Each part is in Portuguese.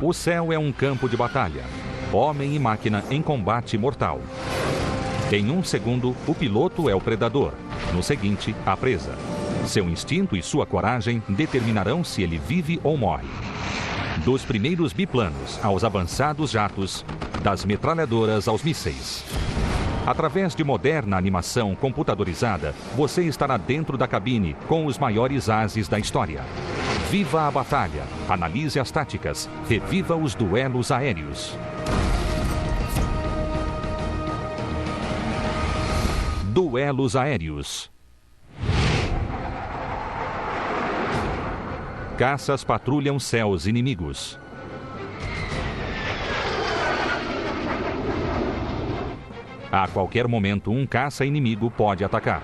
O céu é um campo de batalha. Homem e máquina em combate mortal. Em um segundo, o piloto é o predador. No seguinte, a presa. Seu instinto e sua coragem determinarão se ele vive ou morre. Dos primeiros biplanos aos avançados jatos, das metralhadoras aos mísseis. Através de moderna animação computadorizada, você estará dentro da cabine com os maiores ases da história. Viva a batalha, analise as táticas, reviva os duelos aéreos. Duelos aéreos. Caças patrulham céus inimigos. A qualquer momento, um caça inimigo pode atacar.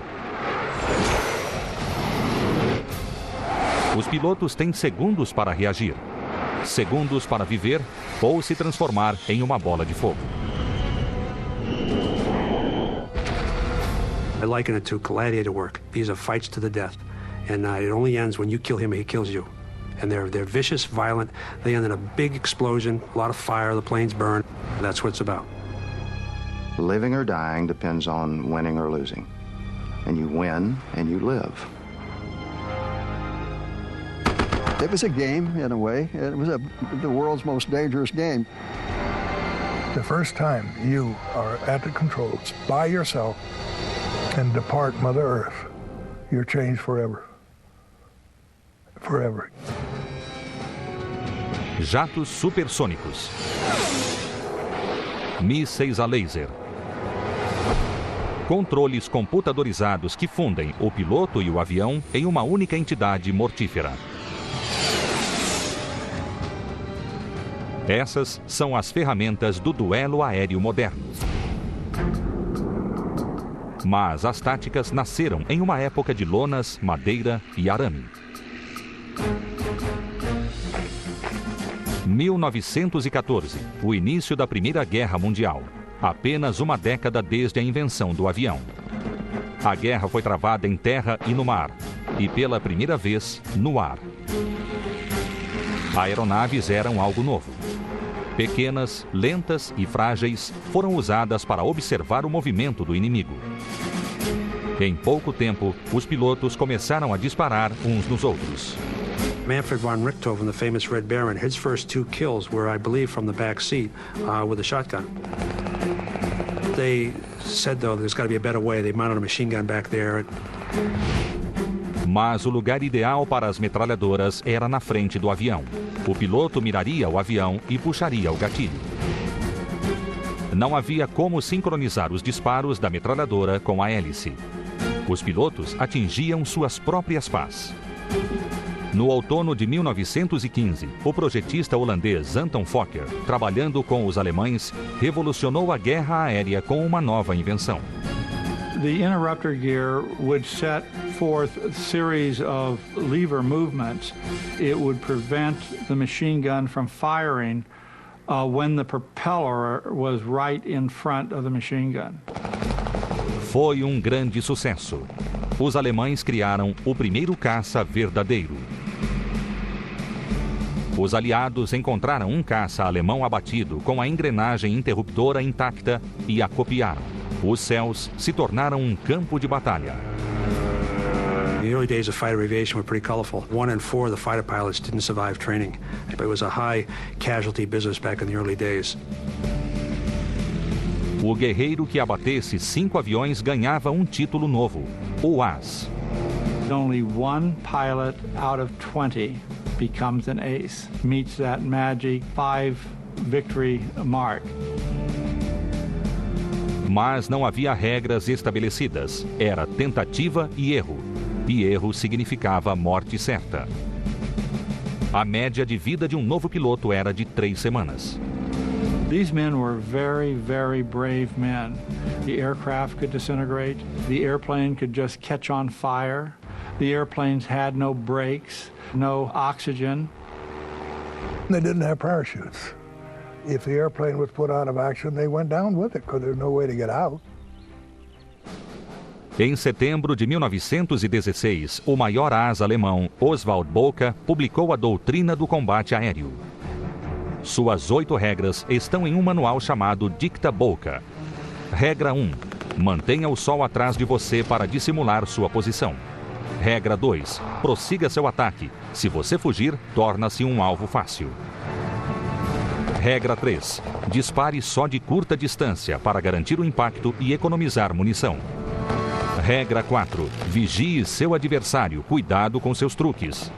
Os pilotos têm segundos para reagir, segundos para viver ou se transformar em uma bola de fogo. I liken it to gladiator work. These are fights to the death, and it only ends when you kill him, he kills you. And they're vicious, violent. They end in a big explosion, a lot of fire, the planes burn. That's what it's about. Living or dying depends on winning or losing. And you win and you live. It was a game, in a way. It was the world's most dangerous game. The first time you are at the controls by yourself and depart Mother Earth, you're changed forever. Forever. Jatos supersônicos. Mísseis a laser. Controles computadorizados que fundem o piloto e o avião em uma única entidade mortífera. Essas são as ferramentas do duelo aéreo moderno. Mas as táticas nasceram em uma época de lonas, madeira e arame. 1914, o início da Primeira Guerra Mundial. Apenas uma década desde a invenção do avião. A guerra foi travada em terra e no mar, e pela primeira vez, no ar. Aeronaves eram algo novo. Pequenas, lentas e frágeis, foram usadas para observar o movimento do inimigo. Em pouco tempo, os pilotos começaram a disparar uns nos outros. Manfred von Richthofen, the famous Red Baron, his first 2 kills were, I believe, from the back seat with a shotgun. They said, though, there's got to be a better way. They mounted a machine gun back there. Mas o lugar ideal para as metralhadoras era na frente do avião. O piloto miraria o avião e puxaria o gatilho. Não havia como sincronizar os disparos da metralhadora com a hélice. Os pilotos atingiam suas próprias pás. No outono de 1915, o projetista holandês Anton Fokker, trabalhando com os alemães, revolucionou a guerra aérea com uma nova invenção. The interrupter gear would set forth a series of lever movements. It would prevent the machine gun from firing when the propeller was right in front of the machine gun. Foi um grande sucesso. Os alemães criaram o primeiro caça verdadeiro. Os aliados encontraram um caça alemão abatido com a engrenagem interruptora intacta e a copiaram. Os céus se tornaram um campo de batalha. The early days of fighter aviation were pretty colorful. 1 in 4 of the fighter pilots didn't survive training. It was a high casualty business back in the early days. O guerreiro que abatesse 5 aviões ganhava um título novo, o As. Only 1 pilot out of 20 becomes an ace, meets that magic 5 victory mark. Mas não havia regras estabelecidas. Era tentativa e erro. E erro significava morte certa. A média de vida de um novo piloto era de 3 semanas. These men were very, very brave men. The aircraft could disintegrate. The airplane could just catch on fire. The airplanes had no brakes, no oxygen. They didn't have parachutes. If the airplane was put out of action, they went down with it because there's no way to get out. Em setembro de 1916, o maior asa alemão, Oswald Boca, publicou a doutrina do combate aéreo. Suas 8 regras estão em um manual chamado Dicta Boca. Regra 1. Mantenha o sol atrás de você para dissimular sua posição. Regra 2. Prossiga seu ataque. Se você fugir, torna-se um alvo fácil. Regra 3. Dispare só de curta distância para garantir o impacto e economizar munição. Regra 4. Vigie seu adversário. Cuidado com seus truques.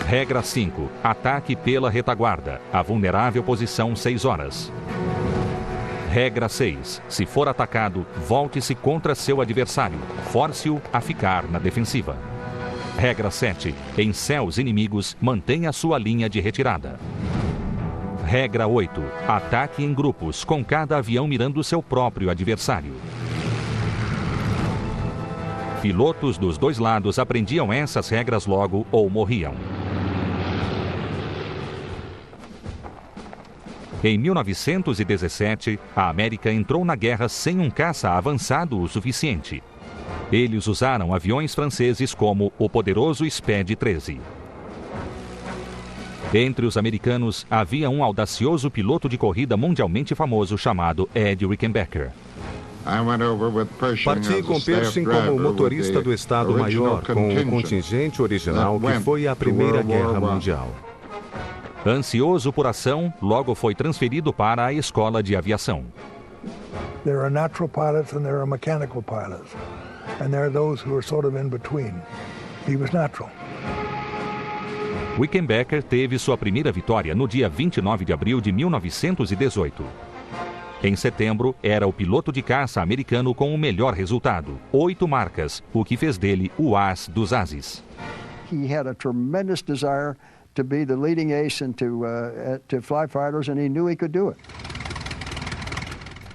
Regra 5. Ataque pela retaguarda. A vulnerável posição 6 horas. Regra 6. Se for atacado, volte-se contra seu adversário. Force-o a ficar na defensiva. Regra 7. Em céus inimigos, mantenha sua linha de retirada. Regra 8. Ataque em grupos, com cada avião mirando seu próprio adversário. Pilotos dos dois lados aprendiam essas regras logo ou morriam. Em 1917, a América entrou na guerra sem um caça avançado o suficiente. Eles usaram aviões franceses como o poderoso Spad 13. Entre os americanos, havia um audacioso piloto de corrida mundialmente famoso chamado Ed Rickenbacker. Parti com Pershing como motorista do Estado-Maior, com o contingente original que foi a Primeira Guerra Mundial. Ansioso por ação, logo foi transferido para a escola de aviação. There are natural pilots and there are mechanical pilots. And there are those who are sort of in between. He was natural. Rickenbacker teve sua primeira vitória no dia 29 de abril de 1918. Em setembro, era o piloto de caça americano com o melhor resultado, 8 marcas, o que fez dele o as dos ases. He had a tremendous desire to be the leading ace and to fly fighters, and he knew he could do it.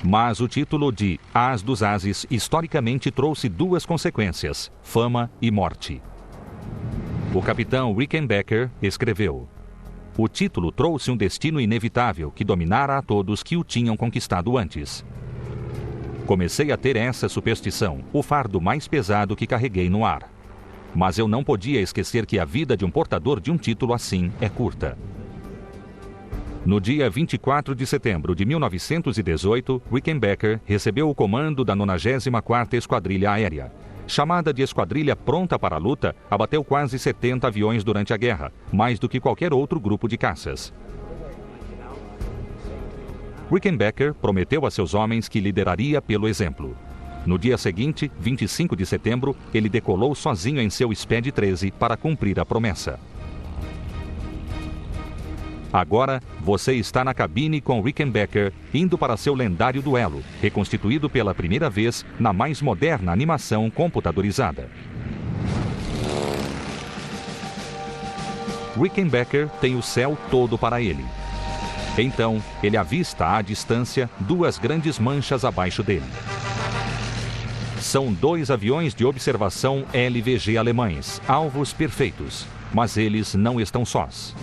Mas o título de As dos Ases historicamente trouxe 2 consequências: fama e morte. O capitão Rickenbacker escreveu: o título trouxe um destino inevitável que dominara a todos que o tinham conquistado antes. Comecei a ter essa superstição, o fardo mais pesado que carreguei no ar. Mas eu não podia esquecer que a vida de um portador de um título assim é curta. No dia 24 de setembro de 1918, Rickenbacker recebeu o comando da 94ª Esquadrilha Aérea. Chamada de esquadrilha pronta para a luta, abateu quase 70 aviões durante a guerra, mais do que qualquer outro grupo de caças. Rickenbacker prometeu a seus homens que lideraria pelo exemplo. No dia seguinte, 25 de setembro, ele decolou sozinho em seu Spad 13 para cumprir a promessa. Agora, você está na cabine com Rickenbacker, indo para seu lendário duelo, reconstituído pela primeira vez na mais moderna animação computadorizada. Rickenbacker tem o céu todo para ele. Então, ele avista à distância 2 grandes manchas abaixo dele. São 2 aviões de observação LVG alemães, alvos perfeitos, mas eles não estão sós.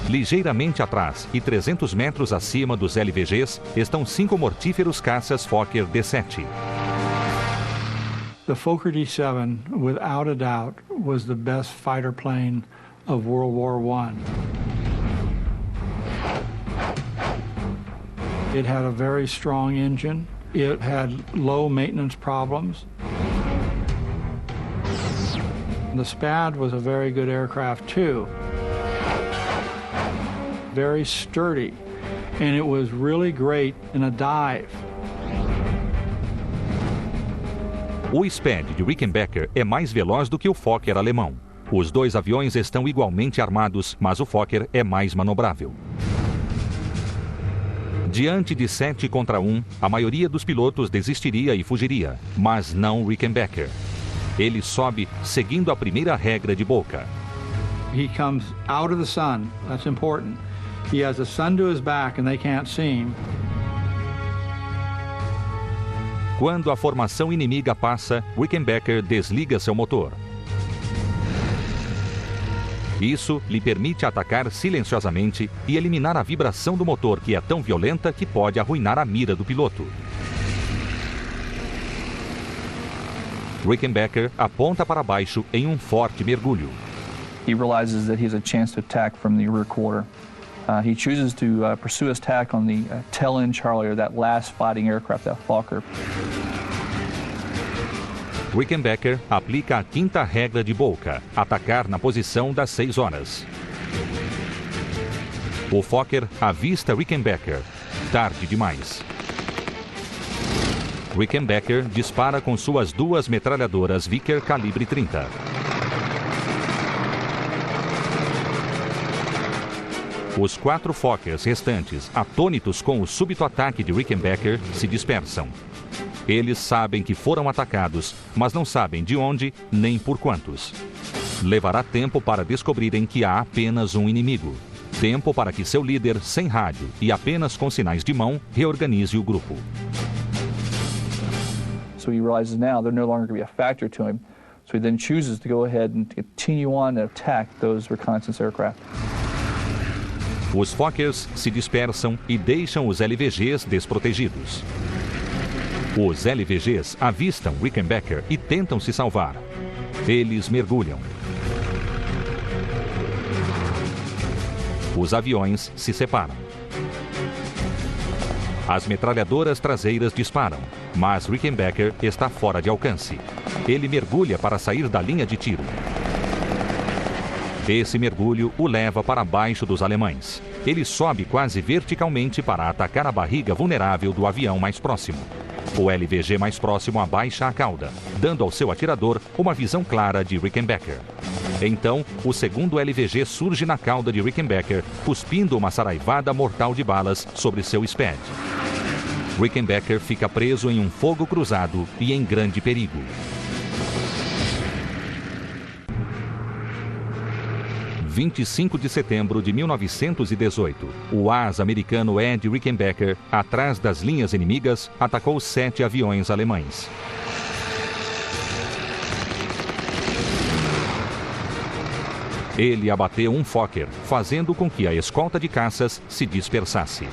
Ligeiramente atrás e 300 metros acima dos LVGs estão 5 mortíferos caças Fokker D-7. The Fokker D-7, without a doubt, was the best fighter plane of World War I. It had a very strong engine. It had low maintenance problems. The Spad was a very good aircraft too. Very sturdy, and it was really great in a dive. O Spad de Rickenbacker é mais veloz do que o Fokker alemão. Os 2 aviões estão igualmente armados, mas o Fokker é mais manobrável. Diante de 7 contra 1, a maioria dos pilotos desistiria e fugiria, mas não Rickenbacker. Ele sobe seguindo a primeira regra de Boca. He comes out of the sun. That's important. He has the sun to his back and they can't see him. Quando a formação inimiga passa, Rickenbacker desliga seu motor. Isso lhe permite atacar silenciosamente e eliminar a vibração do motor, que é tão violenta que pode arruinar a mira do piloto. Rickenbacker aponta para baixo em um forte mergulho. he realizes that he has a chance to attack from the rear quarter. He chooses to pursue his attack on the tail-end Charlie, or that last fighting aircraft, that Fokker. Rickenbacker aplica a quinta regra de Boca, atacar na posição das 6 horas. O Fokker avista Rickenbacker, tarde demais. Rickenbacker dispara com suas 2 metralhadoras Vickers calibre 30. Os 4 Fokkers restantes, atônitos com o súbito ataque de Rickenbacker, se dispersam. Eles sabem que foram atacados, mas não sabem de onde nem por quantos. Levará tempo para descobrirem que há apenas um inimigo. Tempo para que seu líder, sem rádio e apenas com sinais de mão, reorganize o grupo. So he realizes now they're no longer going to be a factor to him. So he then chooses to go ahead and continue on to attack those reconnaissance aircraft. Os Fokkers se dispersam e deixam os LVGs desprotegidos. Os LVGs avistam Rickenbacker e tentam se salvar. Eles mergulham. Os aviões se separam. As metralhadoras traseiras disparam, mas Rickenbacker está fora de alcance. Ele mergulha para sair da linha de tiro. Esse mergulho o leva para baixo dos alemães. Ele sobe quase verticalmente para atacar a barriga vulnerável do avião mais próximo. O LVG mais próximo abaixa a cauda, dando ao seu atirador uma visão clara de Rickenbacker. Então, o segundo LVG surge na cauda de Rickenbacker, cuspindo uma saraivada mortal de balas sobre seu SPAD. Rickenbacker fica preso em um fogo cruzado e em grande perigo. 25 de setembro de 1918, o AS americano Ed Rickenbacker, atrás das linhas inimigas, atacou 7 aviões alemães. Ele abateu um Fokker, fazendo com que a escolta de caças se dispersasse.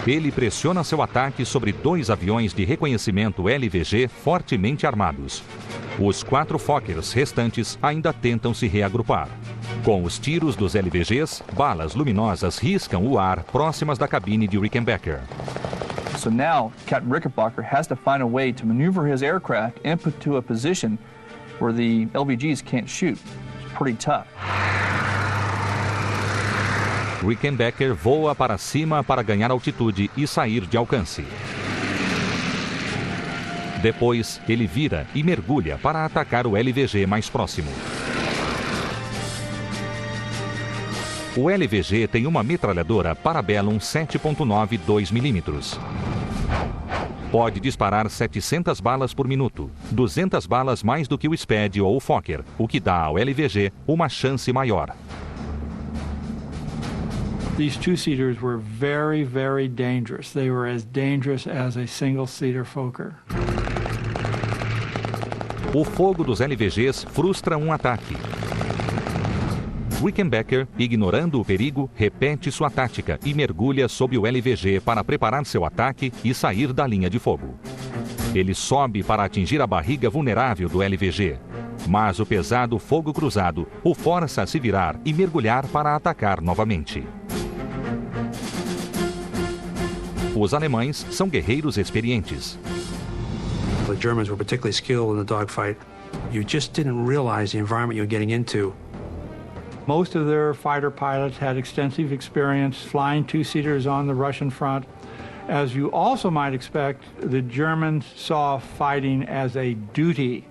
Ele pressiona seu ataque sobre 2 aviões de reconhecimento LVG fortemente armados. Os 4 Fokkers restantes ainda tentam se reagrupar. Com os tiros dos LVGs, balas luminosas riscam o ar próximas da cabine de Rickenbacker. So now, Captain Rickenbacker has to find a way to maneuver his aircraft and put to a position where the LVGs can't shoot. It's pretty tough. Rickenbacker voa para cima para ganhar altitude e sair de alcance. Depois, ele vira e mergulha para atacar o LVG mais próximo. O LVG tem uma metralhadora Parabellum 7.9 2mm. Pode disparar 700 balas por minuto, 200 balas mais do que o SPAD ou o Fokker, o que dá ao LVG uma chance maior. These two-seaters were very, very dangerous. They were as dangerous as a single-seater Fokker. O fogo dos LVGs frustra um ataque. Rickenbacker, ignorando o perigo, repete sua tática e mergulha sob o LVG para preparar seu ataque e sair da linha de fogo. Ele sobe para atingir a barriga vulnerável do LVG, mas o pesado fogo cruzado o força a se virar e mergulhar para atacar novamente. Os alemães são guerreiros experientes. The Germans were particularly skilled in the dogfight. You just didn't realize the environment you were getting into. Most of their fighter pilots had extensive experience flying two-seaters on the Russian front. As you also might expect, the Germans saw fighting as a duty.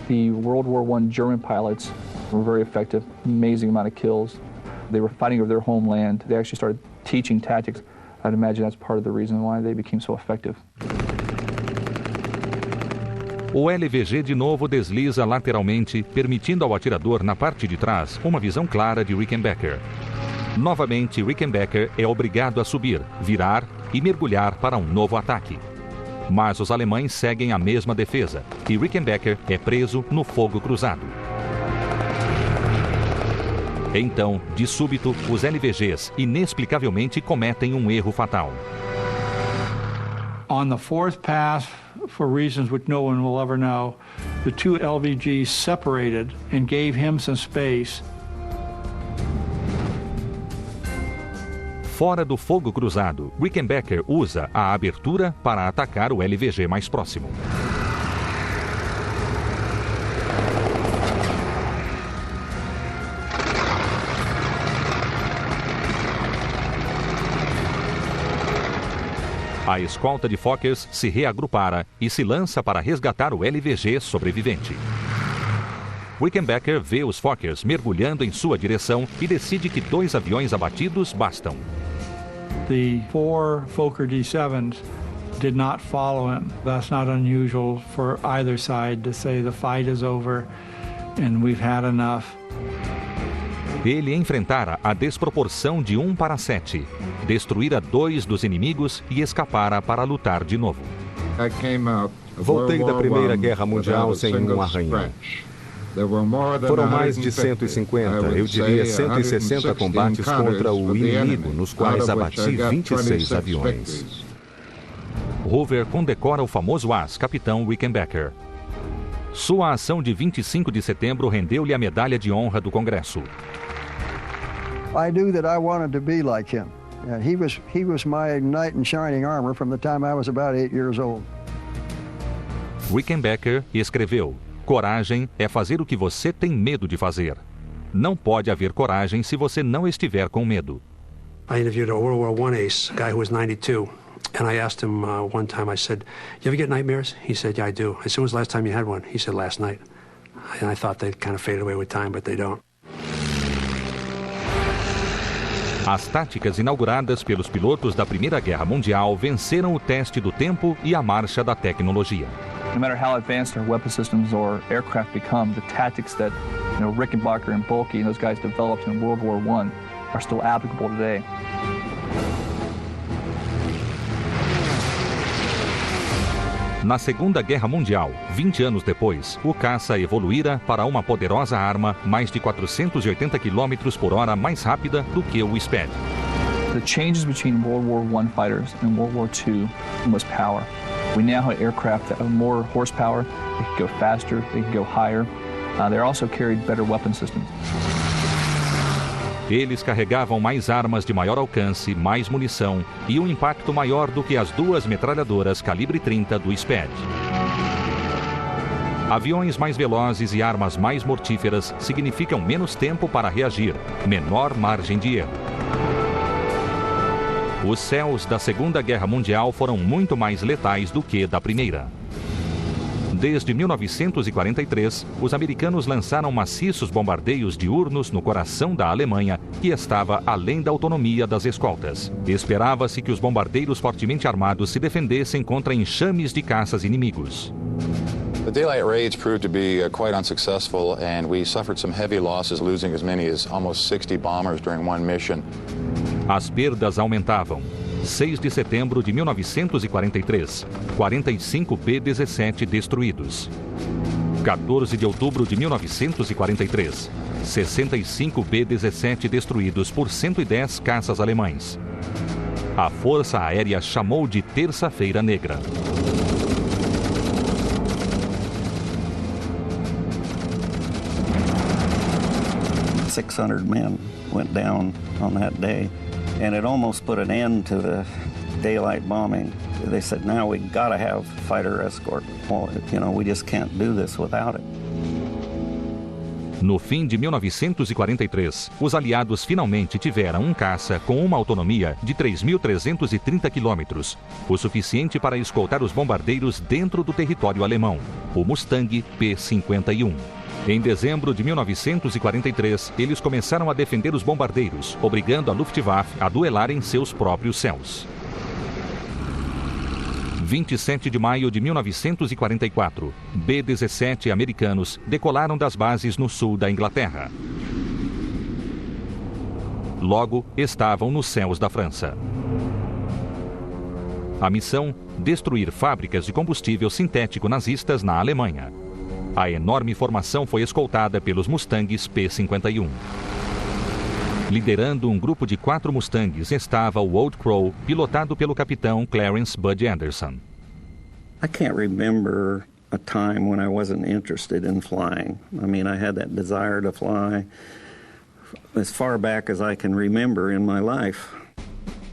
The World War I German pilots were very effective, amazing amount of kills. They were fighting over their homeland. They actually started teaching tactics. I'd imagine that's part of the reason why they became so effective. O LVG de novo desliza lateralmente, permitindo ao atirador na parte de trás uma visão clara de Rickenbacker. Novamente, Rickenbacker é obrigado a subir, virar e mergulhar para um novo ataque. Mas os alemães seguem a mesma defesa e Rickenbacker é preso no fogo cruzado. Então, de súbito, os LVGs inexplicavelmente cometem um erro fatal. On the fourth pass for reasons which no one will ever know, the two LVGs separated and gave him some space. Fora do fogo cruzado, Rickenbacker usa a abertura para atacar o LVG mais próximo. A escolta de Fokkers se reagrupara e se lança para resgatar o LVG sobrevivente. Rickenbacker vê os Fokkers mergulhando em sua direção e decide que 2 aviões abatidos bastam. The 4 Fokker D-7s did not follow him. That's not unusual for either side to say the fight is over and we've had enough. Ele enfrentara a desproporção de 1 para 7, destruíra 2 dos inimigos e escapara para lutar de novo. Voltei da Primeira Guerra Mundial sem um arranhão. Foram mais de 150, eu diria 160 combates contra o inimigo, nos quais abati 26 aviões. Hoover condecora o famoso as, Capitão Rickenbacker. Sua ação de 25 de setembro rendeu-lhe a Medalha de Honra do Congresso. I knew that I wanted to be like him. He was my knight in shining armor from the time I was about 8 years old. Rickenbacker escreveu: coragem é fazer o que você tem medo de fazer. Não pode haver coragem se você não estiver com medo. I interviewed a World War I ace, a guy who was 92, and I asked him one time, I said, "You ever get nightmares?" He said, "Yeah, I do." I said, "When was the last time you had one?" He said, "Last night." And I thought they'd kind of fade away with time, but they don't. As táticas inauguradas pelos pilotos da Primeira Guerra Mundial venceram o teste do tempo e a marcha da tecnologia. No matter how advanced our weapon systems or aircraft become, the tactics that Rickenbacker and Boelke and those guys developed in World War I are still applicable today. Na Segunda Guerra Mundial, 20 anos depois, o caça evoluíra para uma poderosa arma mais de 480 km por hora mais rápida do que o Spad. The changes between World War I fighters and World War II was power. We now have aircraft that have more horsepower, they can go faster, they can go higher. They also carried better weapon systems. Eles carregavam mais armas de maior alcance, mais munição e um impacto maior do que as 2 metralhadoras calibre 30 do Spad. Aviões mais velozes e armas mais mortíferas significam menos tempo para reagir, menor margem de erro. Os céus da Segunda Guerra Mundial foram muito mais letais do que da Primeira. Desde 1943, os americanos lançaram maciços bombardeios diurnos no coração da Alemanha, que estava além da autonomia das escoltas. Esperava-se que os bombardeiros fortemente armados se defendessem contra enxames de caças inimigos. The daylight raids proved to be quite unsuccessful, and we suffered some heavy losses, losing as many as almost 60 bombers during one mission. As perdas aumentavam. 6 de setembro de 1943, 45 B-17 destruídos. 14 de outubro de 1943, 65 B-17 destruídos por 110 caças alemães. A Força Aérea chamou de Terça-feira Negra. .600 men went down on that day. And it almost put an end to the daylight bombing. They said, now we got to have fighter escort. Well, we just can't do this without it. No fim de 1943, os aliados finalmente tiveram um caça com uma autonomia de 3.330 quilômetros, o suficiente para escoltar os bombardeiros dentro do território alemão, o Mustang P-51. Em dezembro de 1943, eles começaram a defender os bombardeiros, obrigando a Luftwaffe a duelar em seus próprios céus. 27 de maio de 1944, B-17 americanos decolaram das bases no sul da Inglaterra. Logo, estavam nos céus da França. A missão: destruir fábricas de combustível sintético nazistas na Alemanha. A enorme formação foi escoltada pelos Mustangs P-51. Liderando um grupo de 4 Mustangs estava o Old Crow, pilotado pelo capitão Clarence Bud Anderson. I can't remember a time when I wasn't interested in flying. I mean, I had that desire to fly as far back as I can remember in my life.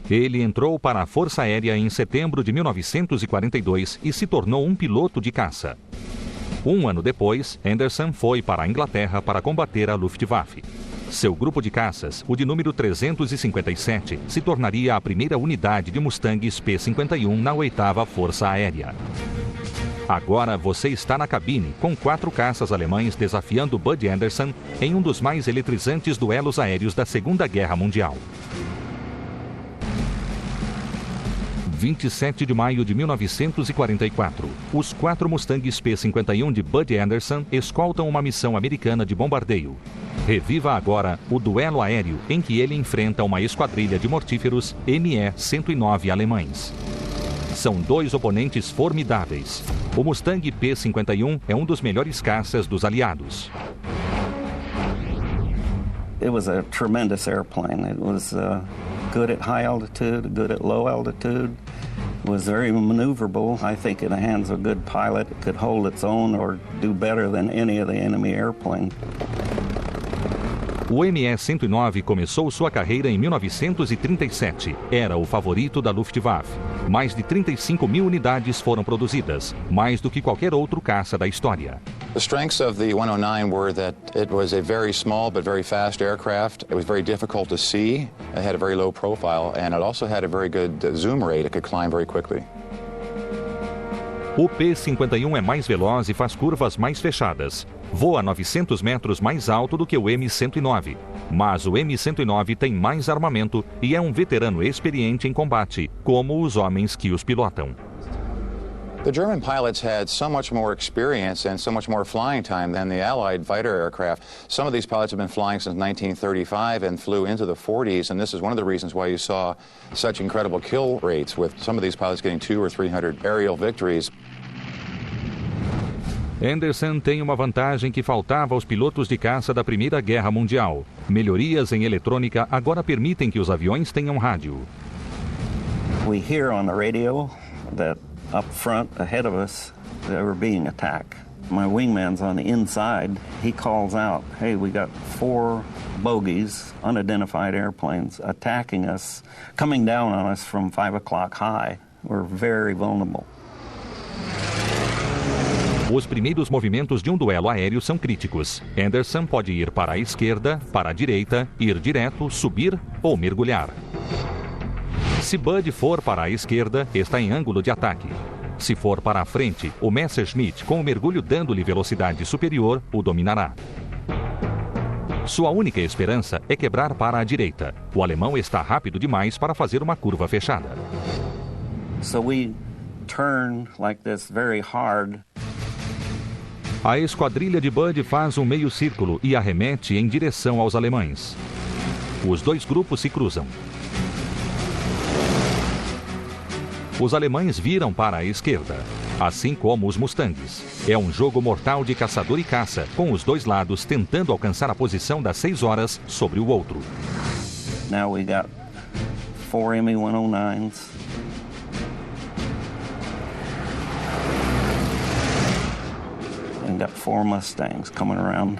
Ele entrou para a Força Aérea em setembro de 1942 e se tornou um piloto de caça. Um ano depois, Anderson foi para a Inglaterra para combater a Luftwaffe. Seu grupo de caças, o de número 357, se tornaria a primeira unidade de Mustangs P-51 na 8ª Força Aérea. Agora você está na cabine com 4 caças alemães desafiando Bud Anderson em um dos mais eletrizantes duelos aéreos da Segunda Guerra Mundial. 27 de maio de 1944, os 4 Mustangs P-51 de Bud Anderson escoltam uma missão americana de bombardeio. Reviva agora o duelo aéreo em que ele enfrenta uma esquadrilha de mortíferos Me-109 alemães. São 2 oponentes formidáveis. O Mustang P-51 é um dos melhores caças dos aliados. It was a tremendous airplane. It was good at high altitude, good at low altitude. It was very maneuverable. I think in the hands of a good pilot, it could hold its own or do better than any of the enemy airplane. O Me-109 começou sua carreira em 1937. Era o favorito da Luftwaffe. Mais de 35 mil unidades foram produzidas, mais do que qualquer outro caça da história. The strengths of the 109 were that it was a very small but very fast aircraft. It was very difficult to see. It had a very low profile, and it also had a very good zoom rate. It could climb very quickly. O P-51 é mais veloz e faz curvas mais fechadas. Voa 900 metros mais alto do que o M-109. Mas o M-109 tem mais armamento e é um veterano experiente em combate, como os homens que os pilotam. The German pilots had so much more experience and so much more flying time than the Allied fighter aircraft. Some of these pilots have been flying since 1935 and flew into the 40s, and this is one of the reasons why you saw such incredible kill rates, with some of these pilots getting 200 or 300 aerial victories. Anderson tem uma vantagem que faltava aos pilotos de caça da Primeira Guerra Mundial. Melhorias em eletrônica agora permitem que os aviões tenham rádio. We hear on the radio that up front ahead of us they were being attacked. My wingman's on the inside. He calls out, hey, we got 4 bogies, unidentified airplanes, attacking us, coming down on us from 5 o'clock high. We're very vulnerable. Os primeiros movimentos de um duelo aéreo são críticos. Anderson pode ir para a esquerda, para a direita, ir direto, subir ou mergulhar. Se Bud for para a esquerda, está em ângulo de ataque. Se for para a frente, o Messerschmitt, com o mergulho dando-lhe velocidade superior, o dominará. Sua única esperança é quebrar para a direita. O alemão está rápido demais para fazer uma curva fechada. So we turn like this very hard. A esquadrilha de Bud faz um meio círculo e arremete em direção aos alemães. Os 2 grupos se cruzam. Os alemães viram para a esquerda, assim como os Mustangs. É um jogo mortal de caçador e caça, com os 2 lados tentando alcançar a posição das 6 horas sobre o outro. Now we got 4 Me-109s. And got 4 Mustangs coming around.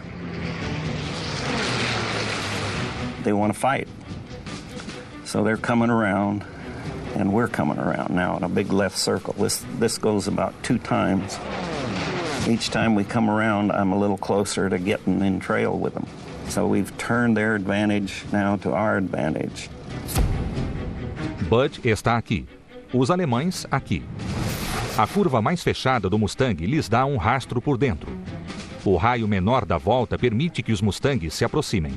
They want to fight. So they're coming around. And we're coming around now in a big left circle. This goes about 2 times. Each time we come around, I'm a little closer to getting in trail with them. So we've turned their advantage now to our advantage. Bud está aqui. Os alemães aqui. A curva mais fechada do Mustang lhes dá um rastro por dentro. O raio menor da volta permite que os Mustangs se aproximem.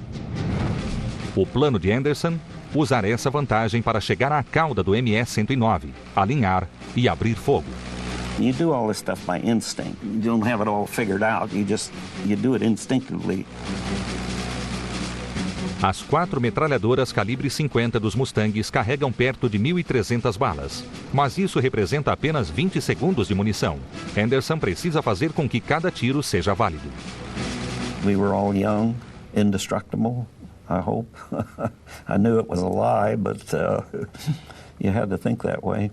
O plano de Anderson: usar essa vantagem para chegar à cauda do Me-109, alinhar e abrir fogo. You do all this stuff by instinct. You don't have it all figured out. You do it instinctively. As 4 metralhadoras calibre 50 dos Mustangs carregam perto de 1.300 balas. Mas isso representa apenas 20 segundos de munição. Anderson precisa fazer com que cada tiro seja válido. We were all young, indestructible. I hope. I knew it was a lie, but you had to think that way.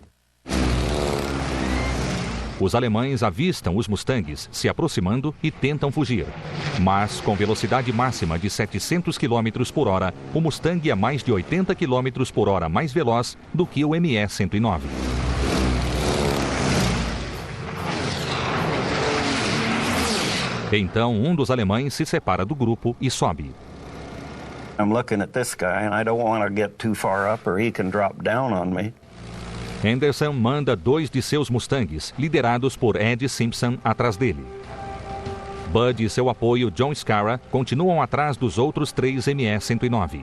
Os alemães avistam os Mustangs se aproximando e tentam fugir. Mas, com velocidade máxima de 700 km por hora, o Mustang é mais de 80 km por hora mais veloz do que o ME-109. Então, um dos alemães se separa do grupo e sobe. I'm looking at this guy and I don't want to get too far up or he can drop down on me. Anderson manda 2 de seus Mustangs, liderados por Ed Simpson, atrás dele. Bud e seu apoio, John Scarra, continuam atrás dos outros 3 ME-109.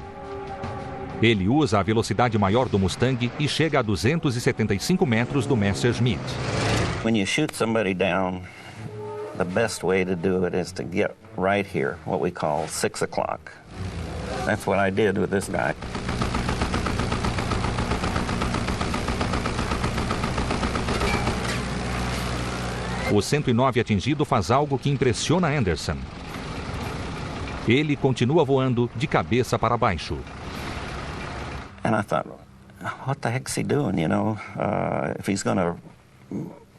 Ele usa a velocidade maior do Mustang e chega a 275 metros do Messerschmitt. When you shoot somebody down, the best way to do it is to get right here, what we call 6 o'clock. That's what I did with this guy. O 109 atingido faz algo que impressiona Anderson. Ele continua voando de cabeça para baixo. And I thought, what the heck's he doing, you know? If he's going to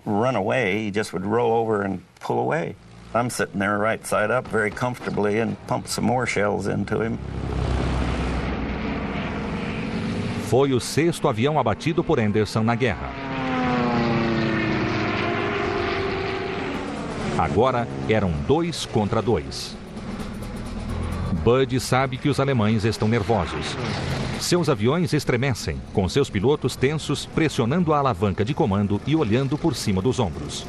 run away, he just would roll over and pull away. I'm sitting there right side up very comfortably and pump some more shells into him. Foi o 6º avião abatido por Anderson na guerra. Agora eram 2 contra 2. Bud sabe que os alemães estão nervosos. Seus aviões estremecem, com seus pilotos tensos, pressionando a alavanca de comando e olhando por cima dos ombros.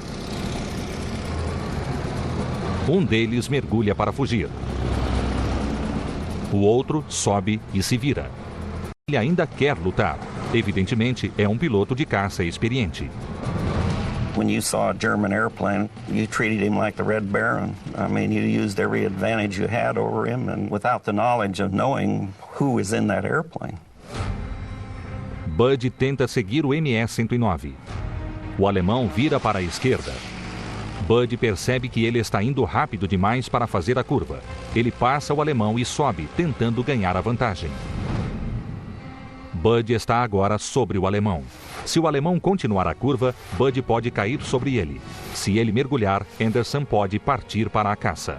Um deles mergulha para fugir. O outro sobe e se vira. Ele ainda quer lutar. Evidentemente, é um piloto de caça experiente. When you saw a German airplane, you treated him like the Red Baron. I mean, you used every advantage you had over him, and without the knowledge of knowing who was in that airplane. Bud tenta seguir o ME-109. O alemão vira para a esquerda. Bud percebe que ele está indo rápido demais para fazer a curva. Ele passa o alemão e sobe, tentando ganhar a vantagem. Bud está agora sobre o alemão. Se o alemão continuar a curva, Bud pode cair sobre ele. Se ele mergulhar, Anderson pode partir para a caça.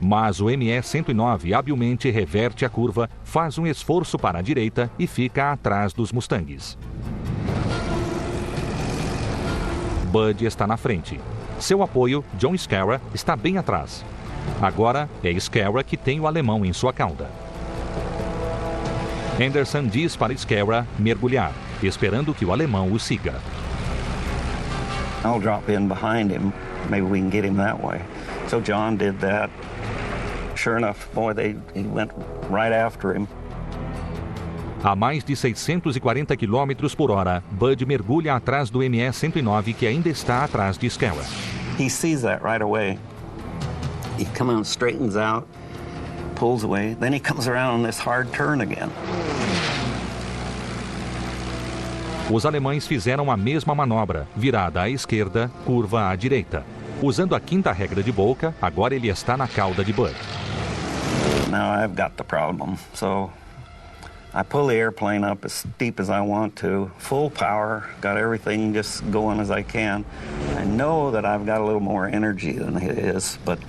Mas o ME-109 habilmente reverte a curva, faz um esforço para a direita e fica atrás dos Mustangs. Bud está na frente. Seu apoio, John Scarra, está bem atrás. Agora é Scarra que tem o alemão em sua cauda. Anderson diz para Scarra mergulhar, esperando que o alemão o siga. I'll drop in behind him. Maybe we can get him that way. So John did that. Sure enough, boy, he went right after him. A mais de 640 km por hora, Bud mergulha atrás do ME-109 que ainda está atrás de Scarra. He sees that right away. He comes out, straightens out, pulls away. Then he comes around on this hard turn again. Os alemães fizeram a mesma manobra, virada à esquerda, curva à direita. Usando a quinta regra de Boca, agora ele está na cauda de Bud. Now I've got the problem. So I pull the airplane up as steep as I want to, full power, got everything just going as I can. I know that I've got a little more energy than he is, but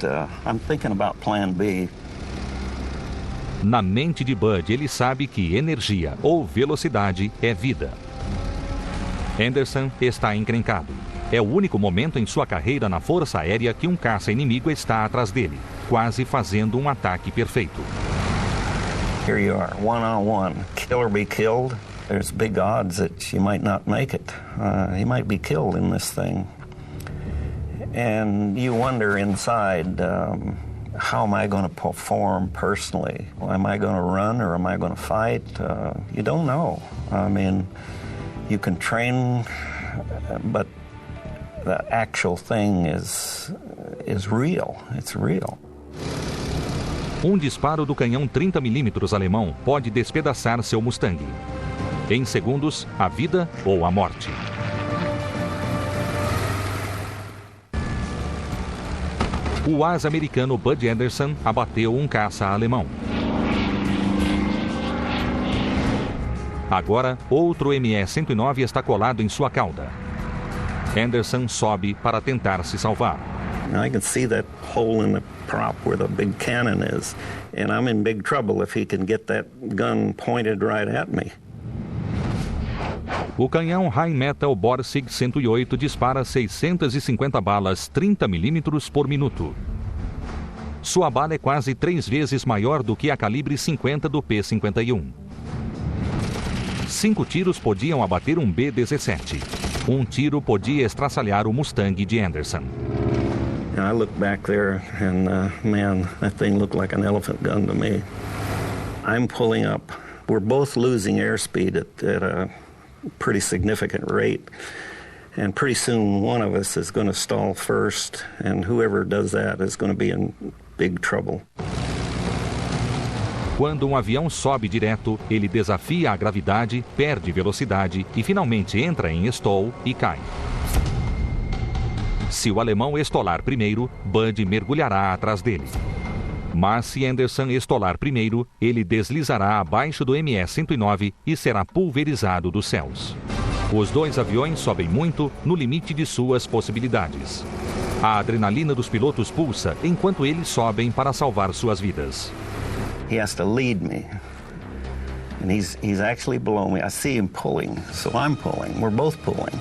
I'm thinking about plan B. Na mente de Bud, ele sabe que energia ou velocidade é vida. Anderson está encrencado. É o único momento em sua carreira na Força Aérea que um caça inimigo está atrás dele, quase fazendo um ataque perfeito. Here you are, one-on-one. Kill or be killed. There's big odds that you might not make it. He might be killed in this thing. And you wonder inside, how am I going to perform personally? Am I going to run or am I going to fight? You don't know. I mean, you can train, but the actual thing is real. It's real. Um disparo do canhão 30mm alemão pode despedaçar seu Mustang. Em segundos, a vida ou a morte. O asa americano Bud Anderson abateu um caça alemão. Agora, outro ME-109 está colado em sua cauda. Anderson sobe para tentar se salvar. I can see that hole in the prop where the big cannon is, and I'm in big trouble if he can get that gun pointed right at me. O canhão Rheinmetall Borsig 108 dispara 650 balas 30 milímetros por minuto. Sua bala é quase 3 vezes maior do que a calibre 50 do P-51. 5 tiros podiam abater um B-17. Um tiro podia estraçalhar o Mustang de Anderson. I look back there and, man, that thing looked like an elephant gun to me. I'm pulling up. We're both losing airspeed at a pretty significant rate. And pretty soon one of us is going to stall first, and whoever does that is going to be in big trouble. Quando um avião sobe direto, ele desafia a gravidade, perde velocidade e finalmente entra em stall e cai. Se o alemão estolar primeiro, Bud mergulhará atrás dele. Mas se Anderson estolar primeiro, ele deslizará abaixo do ME-109 e será pulverizado dos céus. Os dois aviões sobem muito no limite de suas possibilidades. A adrenalina dos pilotos pulsa enquanto eles sobem para salvar suas vidas. He has to lead me. And he's actually below me. I see him pulling, so I'm pulling. We're both pulling.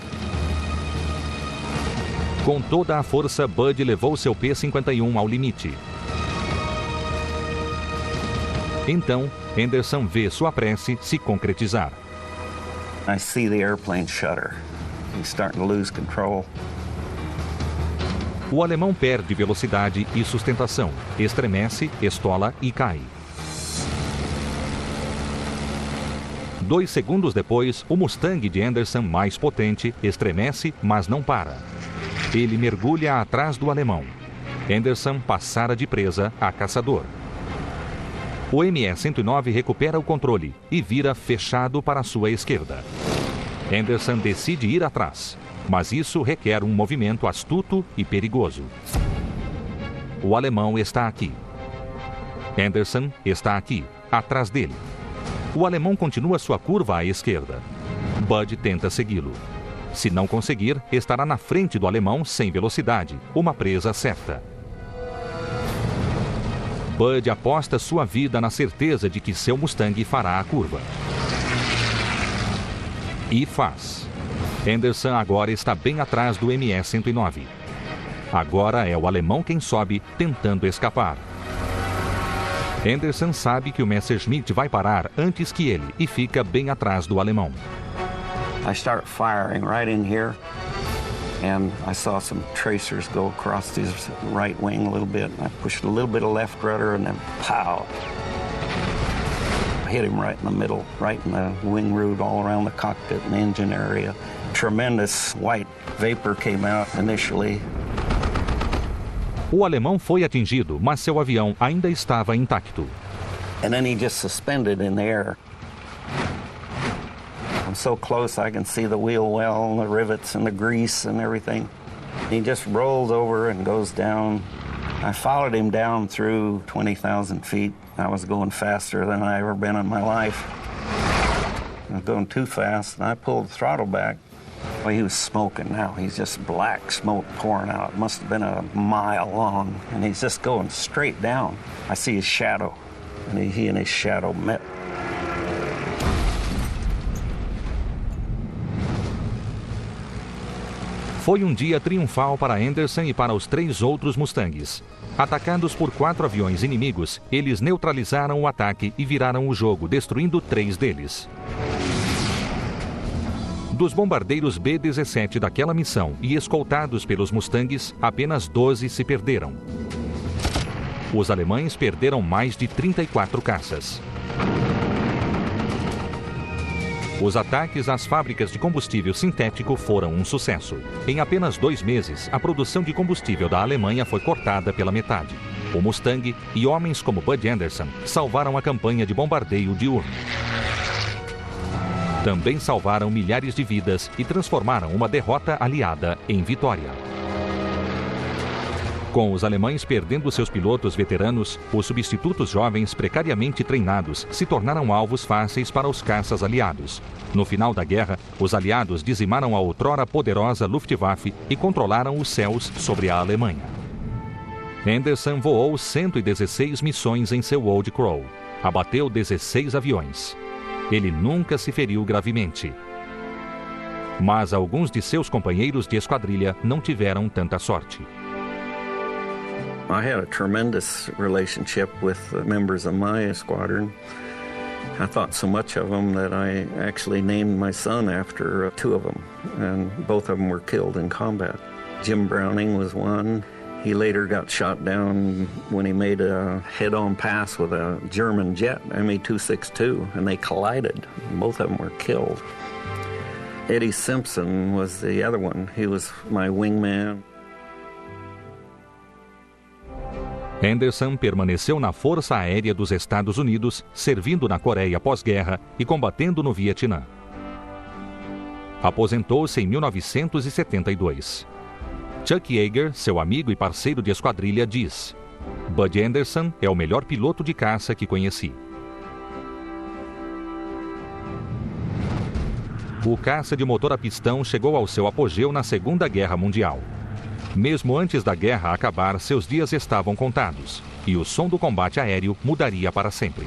Com toda a força, Bud levou seu P-51 ao limite. Então, Anderson vê sua prece se concretizar. I see the airplane shudder. He's starting to lose control. O alemão perde velocidade e sustentação, estremece, estola e cai. 2 segundos depois, o Mustang de Anderson, mais potente, estremece, mas não para. Ele mergulha atrás do alemão. Anderson passara de presa a caçador. O ME-109 recupera o controle e vira fechado para sua esquerda. Anderson decide ir atrás, mas isso requer um movimento astuto e perigoso. O alemão está aqui. Anderson está aqui, atrás dele. O alemão continua sua curva à esquerda. Bud tenta segui-lo. Se não conseguir, estará na frente do alemão sem velocidade, uma presa certa. Bud aposta sua vida na certeza de que seu Mustang fará a curva. E faz. Anderson agora está bem atrás do ME-109. Agora é o alemão quem sobe, tentando escapar. Anderson sabe que o Messerschmitt vai parar antes que ele e fica bem atrás do alemão. I start firing right in here, and I saw some tracers go across his right wing a little bit. I pushed a little bit of left rudder, and then pow! I hit him right in the middle, right in the wing root, all around the cockpit and engine area. Tremendous white vapor came out initially. O alemão foi atingido, mas seu avião ainda estava intacto. And then he just suspended in the air. I'm so close I can see the wheel well and the rivets and the grease and everything. He just rolls over and goes down. I followed him down through 20,000 feet. I was going faster than I ever been in my life. I was going too fast, and I pulled the throttle back. Well, he was smoking now. He's just black smoke pouring out. It must have been a mile long, and he's just going straight down. I see his shadow, and he and his shadow met. Foi um dia triunfal para Anderson e para os 3 outros Mustangs. Atacados por 4 aviões inimigos, eles neutralizaram o ataque e viraram o jogo, destruindo 3 deles. Dos bombardeiros B-17 daquela missão e escoltados pelos Mustangs, apenas 12 se perderam. Os alemães perderam mais de 34 caças. Os ataques às fábricas de combustível sintético foram um sucesso. Em apenas 2 meses, a produção de combustível da Alemanha foi cortada pela metade. O Mustang e homens como Bud Anderson salvaram a campanha de bombardeio de Ulm. Também salvaram milhares de vidas e transformaram uma derrota aliada em vitória. Com os alemães perdendo seus pilotos veteranos, os substitutos jovens precariamente treinados se tornaram alvos fáceis para os caças aliados. No final da guerra, os aliados dizimaram a outrora poderosa Luftwaffe e controlaram os céus sobre a Alemanha. Anderson voou 116 missões em seu Old Crow. Abateu 16 aviões. Ele nunca se feriu gravemente. Mas alguns de seus companheiros de esquadrilha não tiveram tanta sorte. I had a tremendous relationship with the members of my squadron. I thought so much of them that I actually named my son after two of them, and both of them were killed in combat. Jim Browning was one. He later got shot down when he made a head-on pass with a German jet, Me-262, and they collided. Both of them were killed. Eddie Simpson was the other one. He was my wingman. Anderson permaneceu na Força Aérea dos Estados Unidos, servindo na Coreia pós-guerra e combatendo no Vietnã. Aposentou-se em 1972. Chuck Yeager, seu amigo e parceiro de esquadrilha, diz: Bud Anderson é o melhor piloto de caça que conheci. O caça de motor a pistão chegou ao seu apogeu na Segunda Guerra Mundial. Mesmo antes da guerra acabar, seus dias estavam contados, e o som do combate aéreo mudaria para sempre.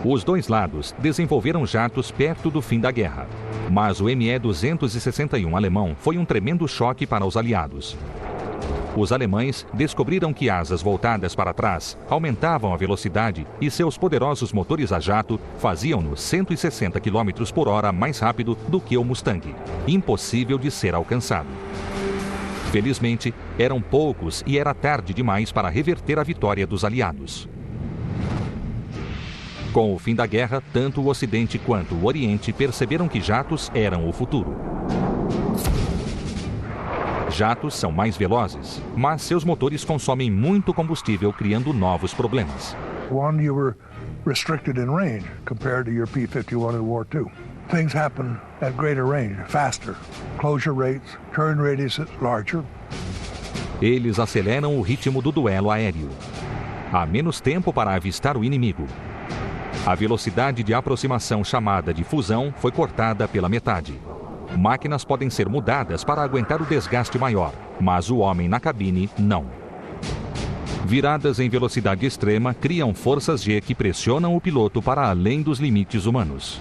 Os dois lados desenvolveram jatos perto do fim da guerra, mas o ME-261 alemão foi um tremendo choque para os aliados. Os alemães descobriram que asas voltadas para trás aumentavam a velocidade e seus poderosos motores a jato faziam-no 160 km por hora mais rápido do que o Mustang, impossível de ser alcançado. Felizmente, eram poucos e era tarde demais para reverter a vitória dos aliados. Com o fim da guerra, tanto o Ocidente quanto o Oriente perceberam que jatos eram o futuro. Jatos são mais velozes, mas seus motores consomem muito combustível, criando novos problemas. One, you were restricted in range compared to your P-51 in War II. Things happen at greater range, faster. Closure rates, turn radius larger. Eles aceleram o ritmo do duelo aéreo. Há menos tempo para avistar o inimigo. A velocidade de aproximação, chamada de fusão, foi cortada pela metade. Máquinas podem ser mudadas para aguentar o desgaste maior, mas o homem na cabine não. Viradas em velocidade extrema criam forças G que pressionam o piloto para além dos limites humanos.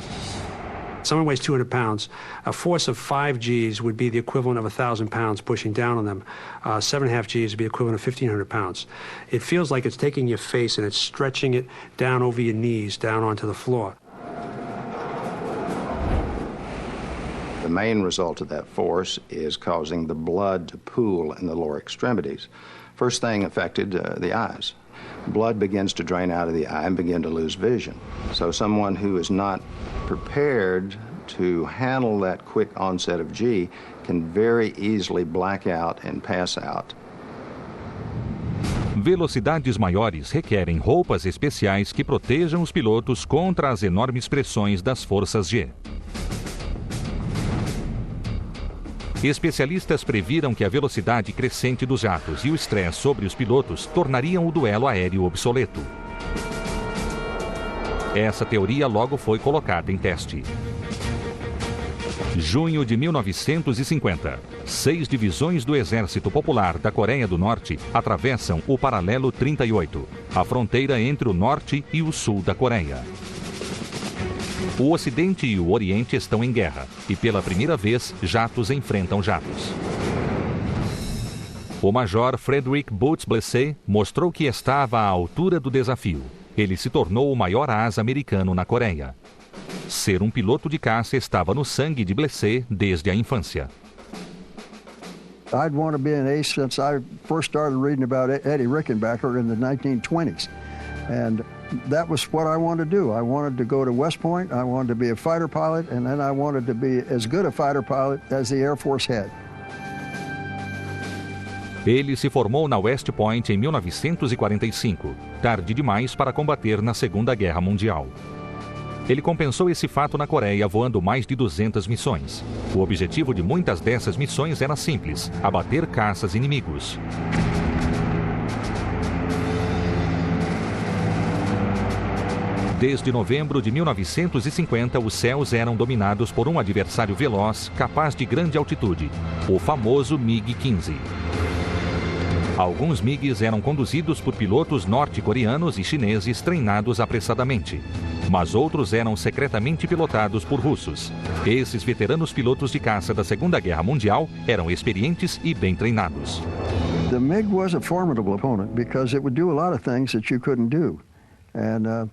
Someone weighs 200 pounds. A force of 5 Gs would be the equivalent of 1,000 pounds pushing down on them. 7.5 Gs would be equivalent of 1,500 pounds. It feels like it's taking your face and it's stretching it down over your knees, down onto the floor. The main result of that force is causing the blood to pool in the lower extremities. First thing affected the eyes. Blood begins to drain out of the eye and begin to lose vision. So someone who is not prepared to handle that quick onset of G can very easily black out and pass out. Velocidades maiores requerem roupas especiais que protejam os pilotos contra as enormes pressões das forças G. Especialistas previram que a velocidade crescente dos jatos e o estresse sobre os pilotos tornariam o duelo aéreo obsoleto. Essa teoria logo foi colocada em teste. Junho de 1950. 6 divisões do Exército Popular da Coreia do Norte atravessam o Paralelo 38, a fronteira entre o norte e o sul da Coreia. O Ocidente e o Oriente estão em guerra, e pela primeira vez, jatos enfrentam jatos. O Major Frederick Butz Blesse mostrou que estava à altura do desafio. Ele se tornou o maior asa americano na Coreia. Ser um piloto de caça estava no sangue de Blesse desde a infância. I'd want to be an ace since I first started reading about Eddie Rickenbacker in the 1920s. And that was what I wanted to do. I wanted to go to West Point, I wanted to be a fighter pilot, and then I wanted to be as good a fighter pilot as the Air Force had. Ele se formou na West Point em 1945, tarde demais para combater na Segunda Guerra Mundial. Ele compensou esse fato na Coreia voando mais de 200 missões. O objetivo de muitas dessas missões era simples: abater caças inimigos. Desde novembro de 1950, os céus eram dominados por um adversário veloz, capaz de grande altitude, o famoso MiG-15. Alguns MiGs eram conduzidos por pilotos norte-coreanos e chineses treinados apressadamente, mas outros eram secretamente pilotados por russos. Esses veteranos pilotos de caça da Segunda Guerra Mundial eram experientes e bem treinados. The MiG was a formidable opponent because it would do a lot of things that you couldn't do. And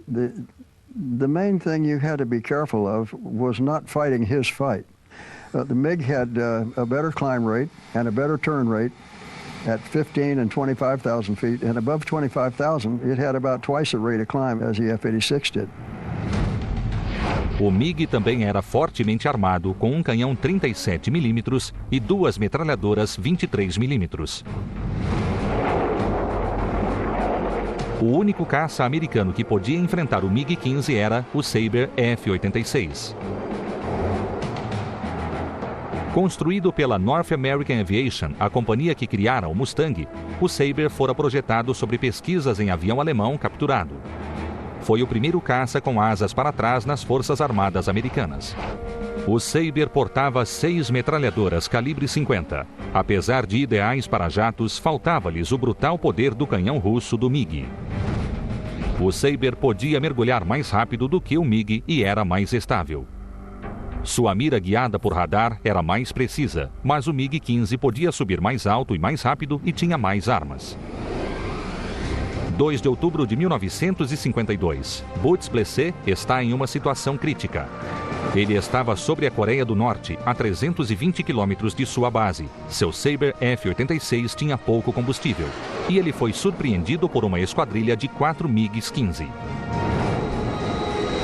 the main thing you had to be careful of was not fighting his fight. The MiG had a better climb rate and a better turn rate at 15 and 25,000 feet, and above 25,000, it had about twice the rate of climb as the F-86 did. O MiG também era fortemente armado com um canhão 37 mm e duas metralhadoras 23 mm. O único caça americano que podia enfrentar o MiG-15 era o Sabre F-86. Construído pela North American Aviation, a companhia que criara o Mustang, o Sabre fora projetado sobre pesquisas em avião alemão capturado. Foi o primeiro caça com asas para trás nas Forças Armadas Americanas. O Sabre portava 6 metralhadoras calibre 50. Apesar de ideais para jatos, faltava-lhes o brutal poder do canhão russo do MiG. O Sabre podia mergulhar mais rápido do que o MiG e era mais estável. Sua mira guiada por radar era mais precisa, mas o MiG-15 podia subir mais alto e mais rápido e tinha mais armas. 2 de outubro de 1952, Butz Blesse está em uma situação crítica. Ele estava sobre a Coreia do Norte, a 320 quilômetros de sua base. Seu Sabre F-86 tinha pouco combustível, e ele foi surpreendido por uma esquadrilha de 4 MiGs-15.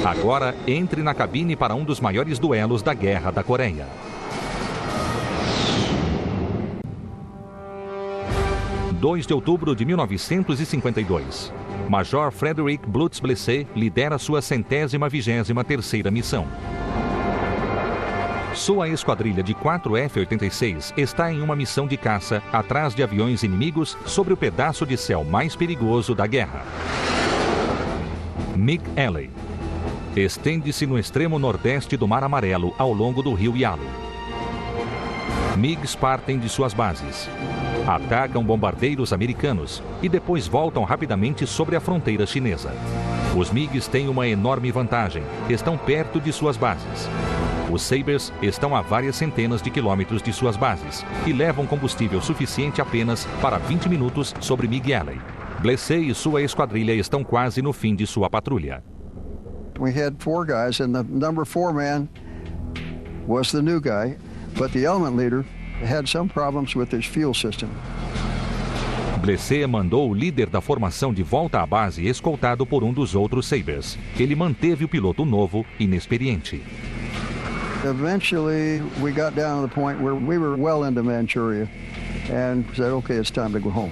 Agora, entre na cabine para um dos maiores duelos da Guerra da Coreia. (2 de outubro de 1952. Major Frederick Butz Blesse lidera sua 123ª missão. Sua esquadrilha de 4 F-86 está em uma missão de caça atrás de aviões inimigos sobre o pedaço de céu mais perigoso da guerra. MiG Alley. Estende-se no extremo nordeste do Mar Amarelo, ao longo do rio Yalu. MiGs partem de suas bases, atacam bombardeiros americanos e depois voltam rapidamente sobre a fronteira chinesa. Os MiGs têm uma enorme vantagem, estão perto de suas bases. Os Sabres estão a várias centenas de quilômetros de suas bases e levam combustível suficiente apenas para 20 minutos sobre MiG Alley. Blesse e sua esquadrilha estão quase no fim de sua patrulha. We had 4 guys, and the number 4 man was the new guy, but the element leader had some problems with his fuel system. Blesse mandou o líder da formação de volta à base, escoltado por um dos outros Sabres. Ele manteve o piloto novo, inexperiente. Eventually, we got down to the point where we were well into Manchuria, and said, okay, it's time to go home.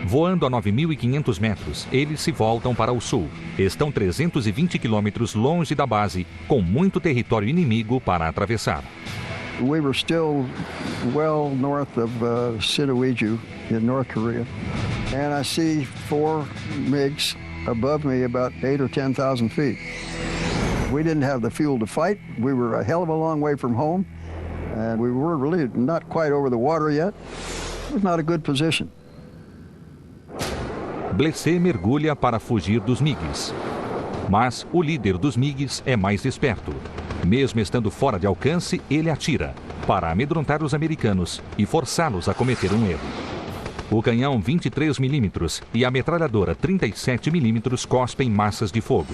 Voando a 9.500 metros, eles se voltam para o sul. Estão 320 quilômetros longe da base, com muito território inimigo para atravessar. We were still well north of Sinuiju in North Korea, and I see 4 MiGs above me about 8 or 10,000 feet. We didn't have the fuel to fight. We were a hell of a long way from home, and we were really not quite over the water yet. It was not a good position. Blesse mergulha para fugir dos MiGs. Mas o líder dos MiGs é mais esperto. Mesmo estando fora de alcance, ele atira, para amedrontar os americanos e forçá-los a cometer um erro. O canhão 23 mm e a metralhadora 37 mm cospem massas de fogo.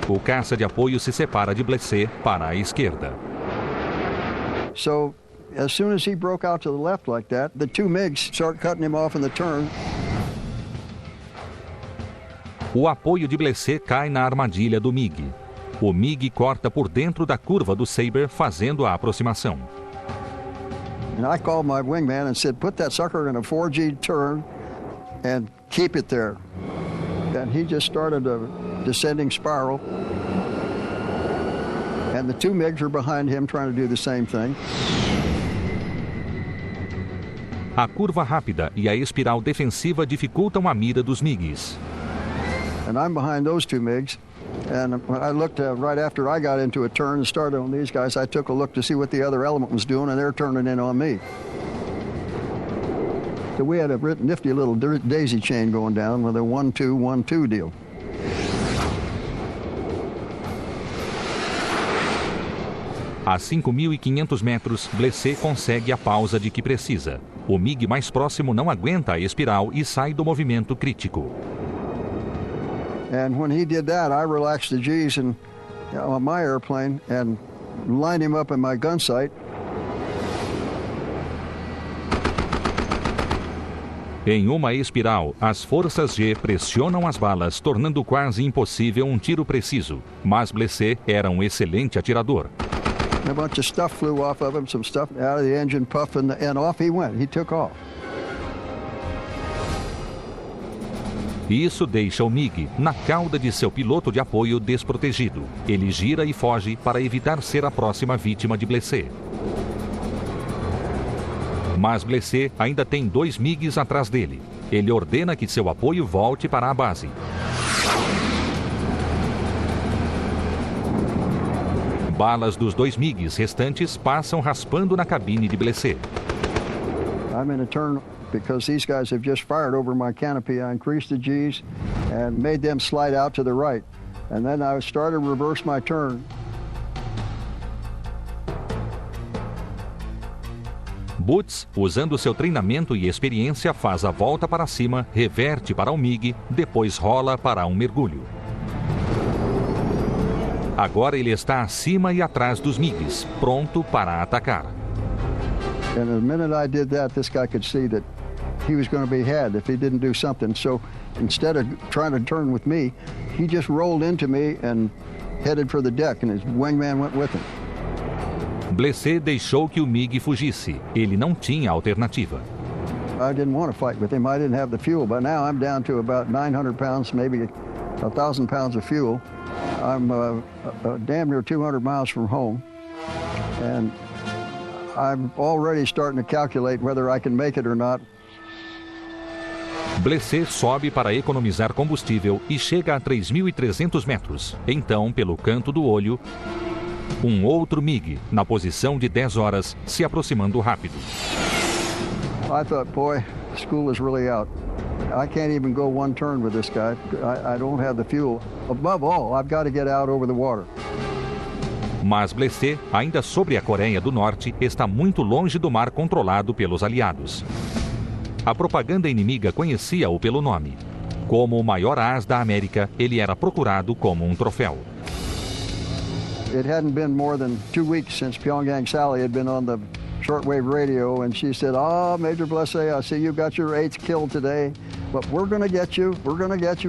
O caça de apoio se separa de Blesse para a esquerda. So, as soon as he broke out to the left like that, the 2 MiGs start cutting him off in the turn. O apoio de Blesse cai na armadilha do MiG. O MiG corta por dentro da curva do Sabre, fazendo a aproximação. And I called my wingman and said, put that sucker in a 4G turn and keep it there. And he just started to descending spiral. And the two MiGs are behind him trying to do the same thing. A curva rápida e a espiral defensiva dificultam a mira dos MiGs. And I'm behind those two MiGs. And when I looked right after I got into a turn and started on these guys, I took a look to see what the other element was doing, and they're turning in on me. So we had a nifty little daisy chain going down with a 1-2-1-2 deal. A 5.500 metros, Blessé consegue a pausa de que precisa. O MiG mais próximo não aguenta a espiral e sai do movimento crítico. And when he did that, I relaxed the G's on my airplane and lined him up in my gun sight. Em uma espiral, as forças G pressionam as balas, tornando quase impossível um tiro preciso. Mas Blessé era um excelente atirador. A bunch of stuff flew off of him, some stuff out of the engine puff, and off he went. He took off. Isso deixa o MiG na cauda de seu piloto de apoio desprotegido. Ele gira e foge para evitar ser a próxima vítima de Blessé. Mas Blessé ainda tem dois MiGs atrás dele. Ele ordena que seu apoio volte para a base. Balas dos dois MiGs restantes passam raspando na cabine de Blessé. I'm in a turn because these guys have just fired over my canopy. I increased the G's and made them slide out to the right. And then I started to reverse my turn. Butz, usando seu treinamento e experiência, faz a volta para cima, reverte para o MiG, depois rola para um mergulho. Agora ele está acima e atrás dos MiGs, pronto para atacar. And the minute I did that, this guy could see that he was going to be had if he didn't do something. So instead of trying to turn with me, he just rolled into me and headed for the deck, and his wingman went with him. Blessé deixou que o MiG fugisse. Ele não tinha alternativa. I didn't want to fight with him. I didn't have the fuel, but now I'm down to about 900 pounds, maybe 1,000 pounds of fuel. I'm damn near 200 miles from home, and I'm already starting to calculate whether I can make it or not. Blessé sobe para economizar combustível e chega a 3.300 metros. Então, pelo canto do olho, um outro MiG, na posição de 10 horas, se aproximando rápido. I thought, boy, school is really out. I can't even go one turn with this guy. I don't have the fuel. Above all, I've got to get out over the water. Mas Blessé, ainda sobre a Coreia do Norte, está muito longe do mar controlado pelos aliados. A propaganda inimiga conhecia-o pelo nome. Como o maior as da América, ele era procurado como um troféu. It hadn't been more than 2 weeks since Pyongyang Sally had been on the shortwave radio, and she said, Major Blessé, I see you got your 8th kill today, but we're going to get you,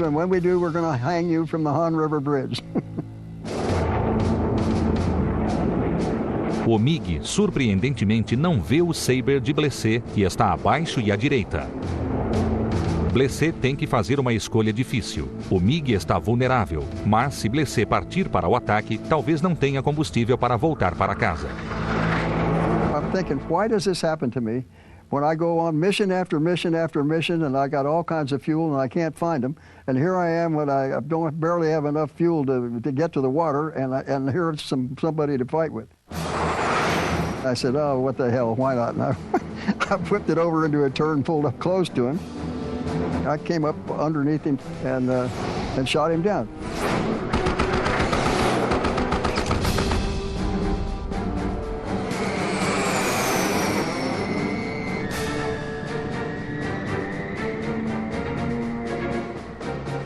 and when we do, we're going to hang you from the Han River Bridge. O MiG, surpreendentemente, não vê o Sabre de Blessé, que está abaixo e à direita. Blessé tem que fazer uma escolha difícil. O MiG está vulnerável, mas se Blessé partir para o ataque, talvez não tenha combustível para voltar para casa. I'm thinking, why does this happen to me when I go on mission after mission after mission and I got all kinds of fuel and I can't find them, and here I am when I don't barely have enough fuel to get to the water, and here's somebody to fight with. I said, oh, what the hell, why not? And I whipped it over into a turn, pulled up close to him. I came up underneath him and shot him down.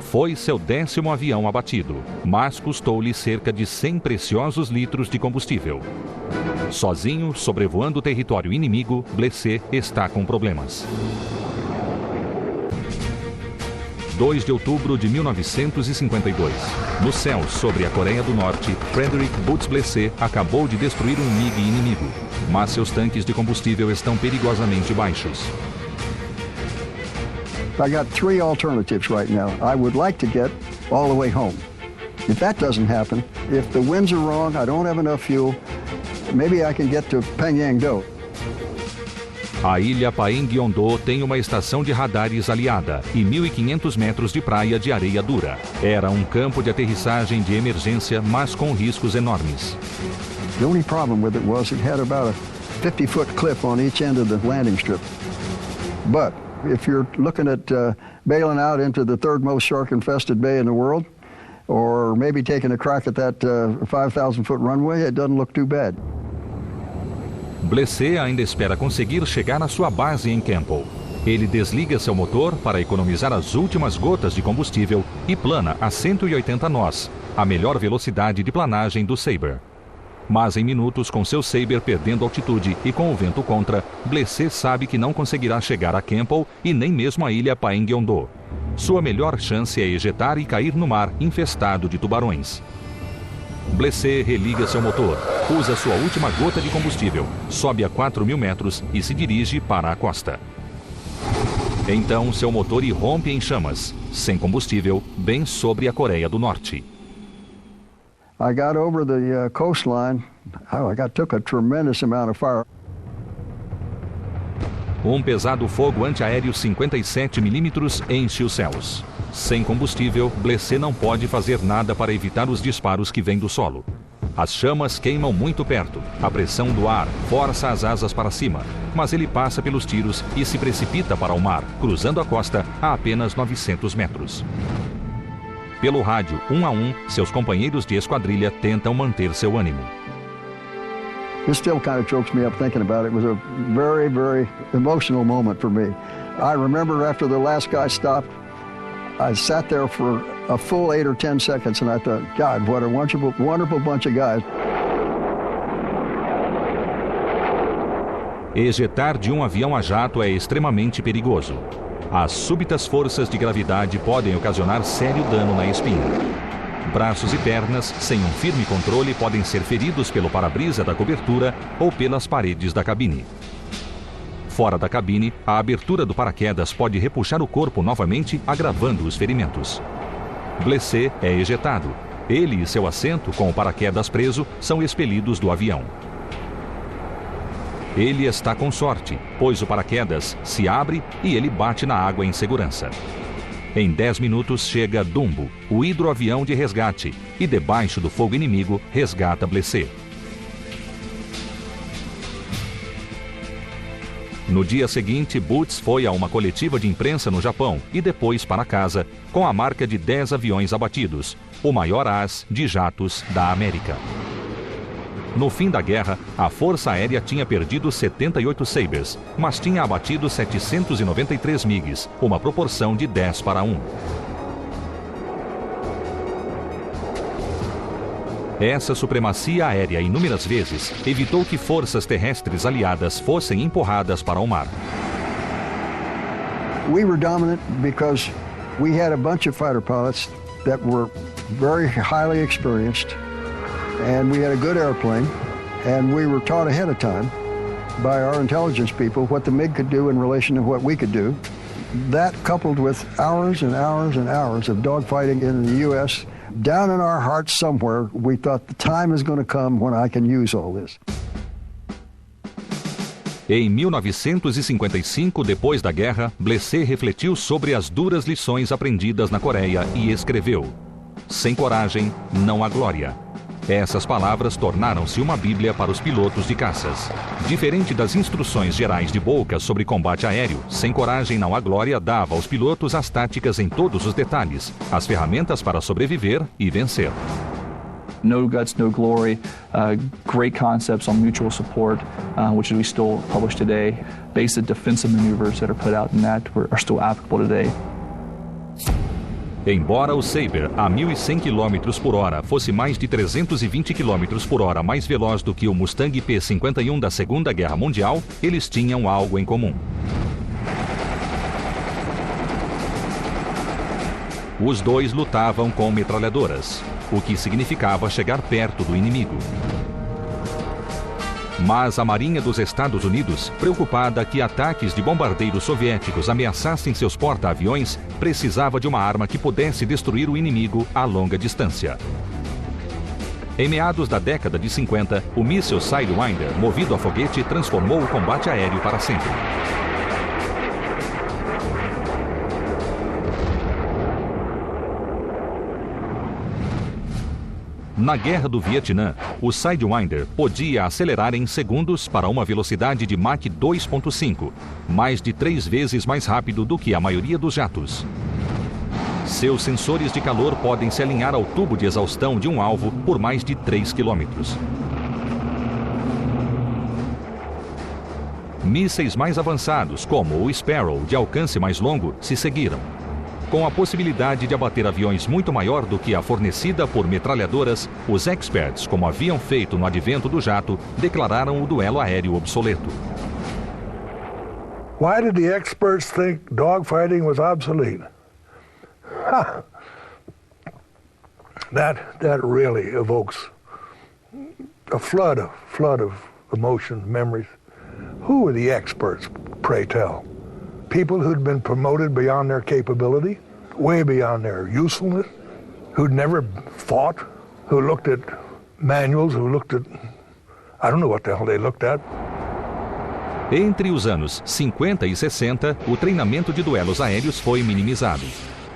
Foi seu 10º avião abatido, mas custou-lhe cerca de 100 preciosos litros de combustível. Sozinho, sobrevoando o território inimigo, Blessé está com problemas. 2 de outubro de 1952. No céu sobre a Coreia do Norte, Frederick Butz Blessé acabou de destruir um MiG inimigo, mas seus tanques de combustível estão perigosamente baixos. I got 3 alternatives right now. I would like to get all the way home. If that doesn't happen, if the winds are wrong, I don't have enough fuel, maybe I can get to Pengyangdo. A ilha Paengyongdo tem uma estação de radares aliada e 1.500 metros de praia de areia dura. Era um campo de aterrissagem de emergência, mas com riscos enormes. The only problem with it was it had about a 50-foot cliff on each end of the landing strip. But if you're looking at bailing out into the third most shark-infested bay in the world, or maybe taking a crack at that 5,000-foot runway, it doesn't look too bad. Blessé ainda espera conseguir chegar à sua base em Campbell. Ele desliga seu motor para economizar as últimas gotas de combustível e plana a 180 nós, a melhor velocidade de planagem do Sabre. Mas em minutos, com seu Sabre perdendo altitude e com o vento contra, Blessé sabe que não conseguirá chegar a Campbell e nem mesmo a ilha Paengyongdo. Sua melhor chance é ejetar e cair no mar infestado de tubarões. Blessé religa seu motor, usa sua última gota de combustível, sobe a 4.000 metros e se dirige para a costa. Então seu motor irrompe em chamas, sem combustível, bem sobre a Coreia do Norte. I got over the coastline. Took a tremendous amount of fire. Um pesado fogo antiaéreo 57 milímetros enche os céus. Sem combustível, Blessé não pode fazer nada para evitar os disparos que vêm do solo. As chamas queimam muito perto. A pressão do ar força as asas para cima, mas ele passa pelos tiros e se precipita para o mar, cruzando a costa a apenas 900 metros. Pelo rádio, 1 a 1, seus companheiros de esquadrilha tentam manter seu ânimo. This still kind of chokes me up thinking about it. It was a very, very emotional moment for me. I remember after the last guy stopped, I sat there for a full 8 or 10 seconds and I thought, God, what a wonderful bunch of guys. Ejetar de um avião a jato é extremamente perigoso. As súbitas forças de gravidade podem ocasionar sério dano na espinha. Braços e pernas, sem um firme controle, podem ser feridos pelo para-brisa da cobertura ou pelas paredes da cabine. Fora da cabine, a abertura do paraquedas pode repuxar o corpo novamente, agravando os ferimentos. Blessé é ejetado. Ele e seu assento, com o paraquedas preso, são expelidos do avião. Ele está com sorte, pois o paraquedas se abre e ele bate na água em segurança. Em 10 minutos chega Dumbo, o hidroavião de resgate, e debaixo do fogo inimigo resgata Blessé. No dia seguinte, Boots foi a uma coletiva de imprensa no Japão e depois para casa, com a marca de 10 aviões abatidos, o maior as de jatos da América. No fim da guerra, a Força Aérea tinha perdido 78 Sabres, mas tinha abatido 793 MiGs, uma proporção de 10 para 1. Essa supremacia aérea inúmeras vezes evitou que forças terrestres aliadas fossem empurradas para o mar. We were dominant because we had a bunch of fighter pilots that were very highly experienced. And we had a good airplane, and we were taught ahead of time by our intelligence people what the MiG could do in relation to what we could do. That coupled with hours and hours and hours of dogfighting in the U.S., down in our hearts somewhere, we thought the time is going to come when I can use all this. Em 1955, depois da guerra, Blessé refletiu sobre as duras lições aprendidas na Coreia e escreveu: "Sem coragem, não há glória." Essas palavras tornaram-se uma bíblia para os pilotos de caças. Diferente das instruções gerais de Boca sobre combate aéreo, Sem Coragem Não Há Glória dava aos pilotos as táticas em todos os detalhes, as ferramentas para sobreviver e vencer. No Guts, No Glory, great concepts on mutual support, which we still publish today. Basic defensive maneuvers that are put out in that are still applicable today. Embora o Sabre, a 1.100 km por hora, fosse mais de 320 km por hora mais veloz do que o Mustang P-51 da Segunda Guerra Mundial, eles tinham algo em comum. Os dois lutavam com metralhadoras, o que significava chegar perto do inimigo. Mas a Marinha dos Estados Unidos, preocupada que ataques de bombardeiros soviéticos ameaçassem seus porta-aviões, precisava de uma arma que pudesse destruir o inimigo a longa distância. Em meados da década de 50, o míssil Sidewinder, movido a foguete, transformou o combate aéreo para sempre. Na Guerra do Vietnã, o Sidewinder podia acelerar em segundos para uma velocidade de Mach 2.5, mais de 3 vezes mais rápido do que a maioria dos jatos. Seus sensores de calor podem se alinhar ao tubo de exaustão de um alvo por mais de 3 quilômetros. Mísseis mais avançados, como o Sparrow, de alcance mais longo, se seguiram. Com a possibilidade de abater aviões muito maior do que a fornecida por metralhadoras, os experts, como haviam feito no advento do jato, declararam o duelo aéreo obsoleto. Why did the experts think dogfighting was obsolete? That really evokes a flood of emotion, memories. Who were the experts, pray tell? People who'd been promoted beyond their capability, way beyond their usefulness, who'd never fought, who looked at manuals, who looked at, I don't know what the hell they looked at. Entre os anos 50 e 60, o treinamento de duelos aéreos foi minimizado.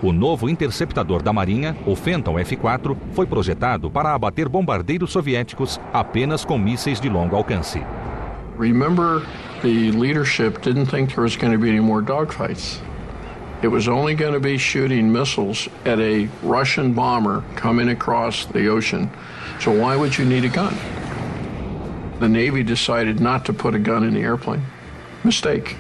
O novo interceptador da Marinha, o Phantom F-4, foi projetado para abater bombardeiros soviéticos apenas com mísseis de longo alcance. Remember, the leadership didn't think there was going to be any more dogfights. It was only going to be shooting missiles at a Russian bomber coming across the ocean. So why would you need a gun? The Navy decided not to put a gun in the airplane. Mistake.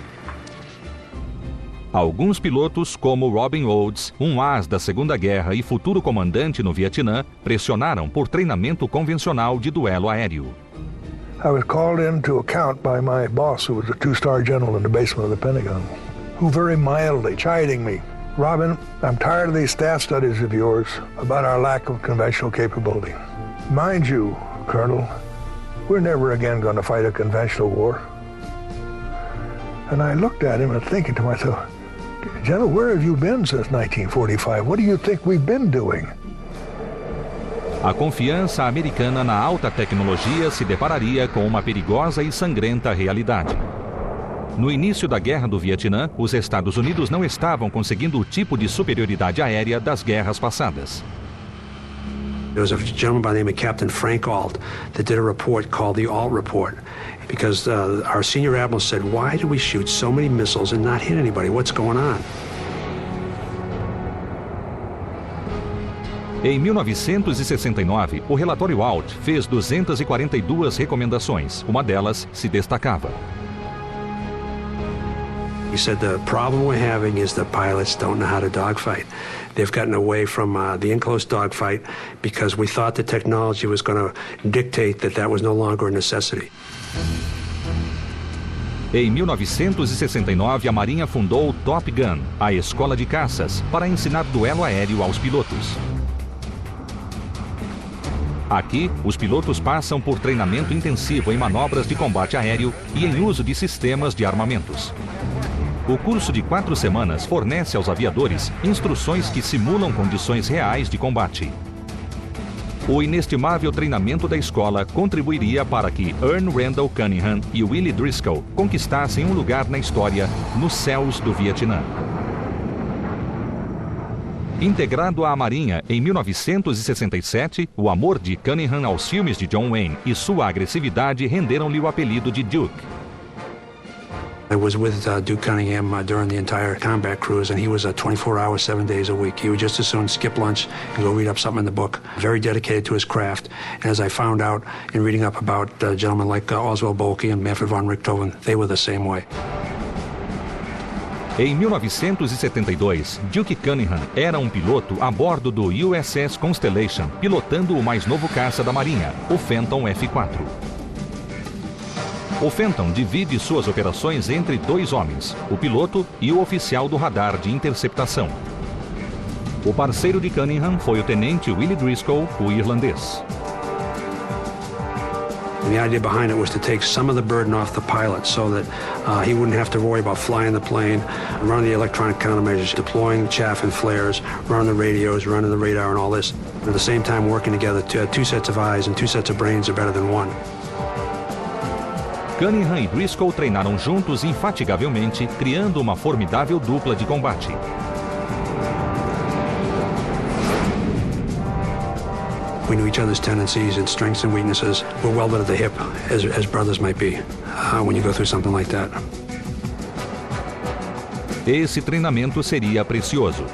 Alguns pilotos, como Robin Olds, um as da Segunda Guerra e futuro comandante no Vietnã, pressionaram por treinamento convencional de duelo aéreo. I was called in to account by my boss, who was a 2-star general in the basement of the Pentagon, who very mildly chiding me, "Robin, I'm tired of these staff studies of yours about our lack of conventional capability. Mind you, Colonel, we're never again going to fight a conventional war." And I looked at him and thinking to myself, General, where have you been since 1945? What do you think we've been doing? A confiança americana na alta tecnologia se depararia com uma perigosa e sangrenta realidade. No início da Guerra do Vietnã, os Estados Unidos não estavam conseguindo o tipo de superioridade aérea das guerras passadas. There was a gentleman by the name of Captain Frank Ault that did a report called the Ault Report, because our senior admiral said, "Why do we shoot so many missiles and not hit anybody? What's going on?" Em 1969, o relatório Ault fez 242 recomendações. Uma delas se destacava. He said the problem we're having is the pilots don't know how to dogfight. They've gotten away from the in-close dogfight because we thought the technology was going to dictate that was no longer a necessity. Em 1969, a Marinha fundou o Top Gun, a escola de caças, para ensinar duelo aéreo aos pilotos. Aqui, os pilotos passam por treinamento intensivo em manobras de combate aéreo e em uso de sistemas de armamentos. O curso de 4 semanas fornece aos aviadores instruções que simulam condições reais de combate. O inestimável treinamento da escola contribuiria para que Ern Randall Cunningham e Willie Driscoll conquistassem um lugar na história nos céus do Vietnã. Integrado à Marinha em 1967, o amor de Cunningham aos filmes de John Wayne e sua agressividade renderam-lhe o apelido de Duke. I was with Duke Cunningham during the entire combat cruise, and he was 24 hours, 7 days a week. He would just as soon skip lunch and go read up something in the book. Very dedicated to his craft. And as I found out in reading up about gentlemen like Oswald Boelke and Manfred von Richthofen, they were the same way. Em 1972, Duke Cunningham era um piloto a bordo do USS Constellation, pilotando o mais novo caça da Marinha, o Phantom F-4. O Phantom divide suas operações entre 2 homens, o piloto e o oficial do radar de interceptação. O parceiro de Cunningham foi o tenente Willie Driscoll, o irlandês. And the idea behind it was to take some of the burden off the pilot so that he wouldn't have to worry about flying the plane, running the electronic countermeasures, deploying chaff and flares, running the radios, running the radar and all this. At the same time working together to have two sets of eyes and two sets of brains are better than one. Cunningham e Driscoll treinaram juntos infatigavelmente, criando uma formidável dupla de combate. We knew each other's tendencies and strengths and weaknesses. We're welded at the hip, as brothers might be, when you go through something like that. Esse treinamento seria precioso.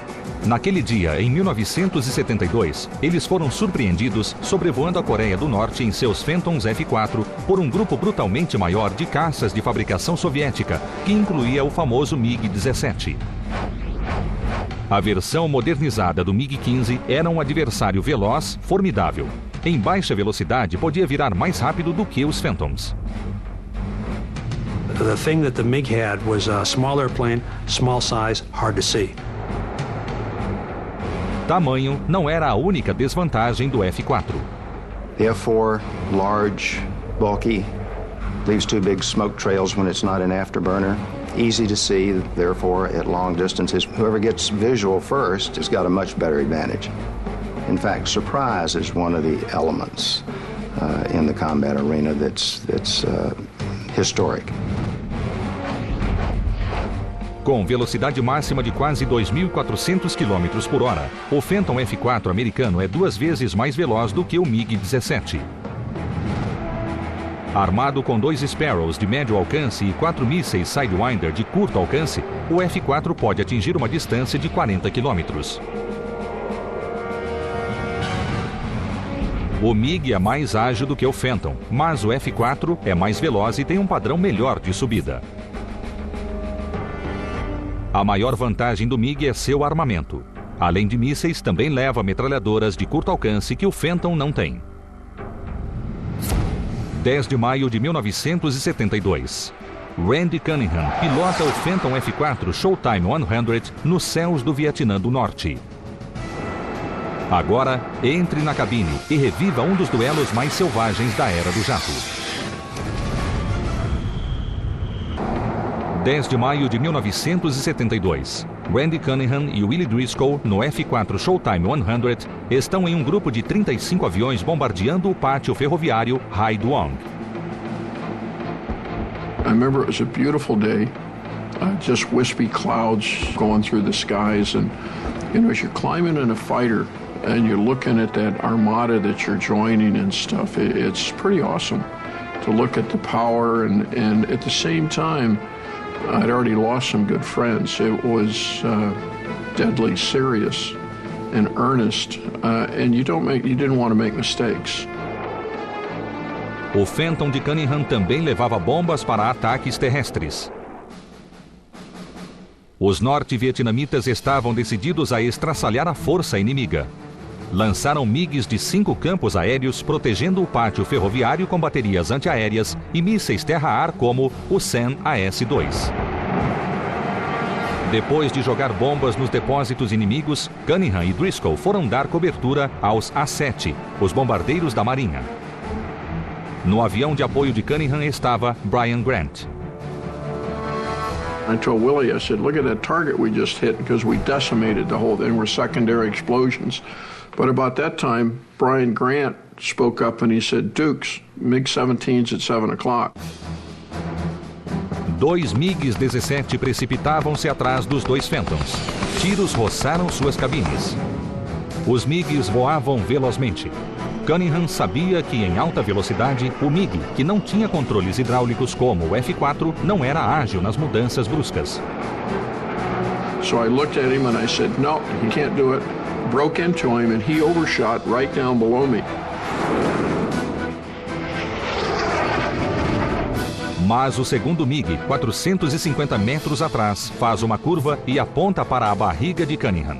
Naquele dia, em 1972, eles foram surpreendidos sobrevoando a Coreia do Norte em seus Phantoms F-4 por um grupo brutalmente maior de caças de fabricação soviética, que incluía o famoso MiG-17. A versão modernizada do MiG-15 era um adversário veloz, formidável. Em baixa velocidade, podia virar mais rápido do que os Phantoms. The thing that the MiG had was a small airplane, small size, hard to see. Tamanho não era a única desvantagem do F-4. The F-4, large, bulky, leaves two big smoke trails when it's not an afterburner. Easy to see, therefore, at long distances. Whoever gets visual first has got a much better advantage. In fact, surprise is one of the elements in the combat arena that's historic. Com velocidade máxima de quase 2.400 km por hora, o Phantom F-4 americano é 2 vezes mais veloz do que o MiG-17. Armado com 2 Sparrows de médio alcance e 4 mísseis Sidewinder de curto alcance, o F-4 pode atingir uma distância de 40 km. O MiG é mais ágil do que o Phantom, mas o F-4 é mais veloz e tem um padrão melhor de subida. A maior vantagem do MiG é seu armamento. Além de mísseis, também leva metralhadoras de curto alcance que o Phantom não tem. 10 de maio de 1972. Randy Cunningham pilota o Phantom F-4 Showtime 100 nos céus do Vietnã do Norte. Agora, entre na cabine e reviva um dos duelos mais selvagens da era do jato. 10 de maio de 1972. Randy Cunningham e Willie Driscoll, no F-4 Showtime 100, estão em um grupo de 35 aviões bombardeando o pátio ferroviário Hai Duong. I remember it was a beautiful day, just wispy clouds going through the skies, and as you're climbing in a fighter and you're looking at that armada that you're joining and stuff, it's pretty awesome to look at the power, and at the same time, I'd already lost some good friends. It was deadly serious and earnest, and you didn't want to make mistakes. O Phantom de Cunningham também levava bombas para ataques terrestres. Os norte-vietnamitas estavam decididos a estraçalhar a força inimiga. Lançaram MiGs de 5 campos aéreos protegendo o pátio ferroviário com baterias antiaéreas e mísseis terra-ar como o Sam AS-2. Depois de jogar bombas nos depósitos inimigos, Cunningham e Driscoll foram dar cobertura aos A-7, os bombardeiros da Marinha. No avião de apoio de Cunningham estava Brian Grant. I told Willie, I said, look at that target we just hit, because we decimated the whole thing. Were secondary explosions. But about that time, Brian Grant spoke up and he said, Dukes, MiG-17's at 7 o'clock. 2 MiGs-17 precipitavam-se atrás dos 2 Phantoms. Tiros roçaram suas cabines. Os MiGs voavam velozmente. Cunningham sabia que em alta velocidade, o MiG, que não tinha controles hidráulicos como o F-4, não era ágil nas mudanças bruscas. So I looked at him and I said, no, you can't do it. Broke into him and he overshot right down below me. Mas o segundo MiG, 450 metros atrás, faz uma curva e aponta para a barriga de Cunningham.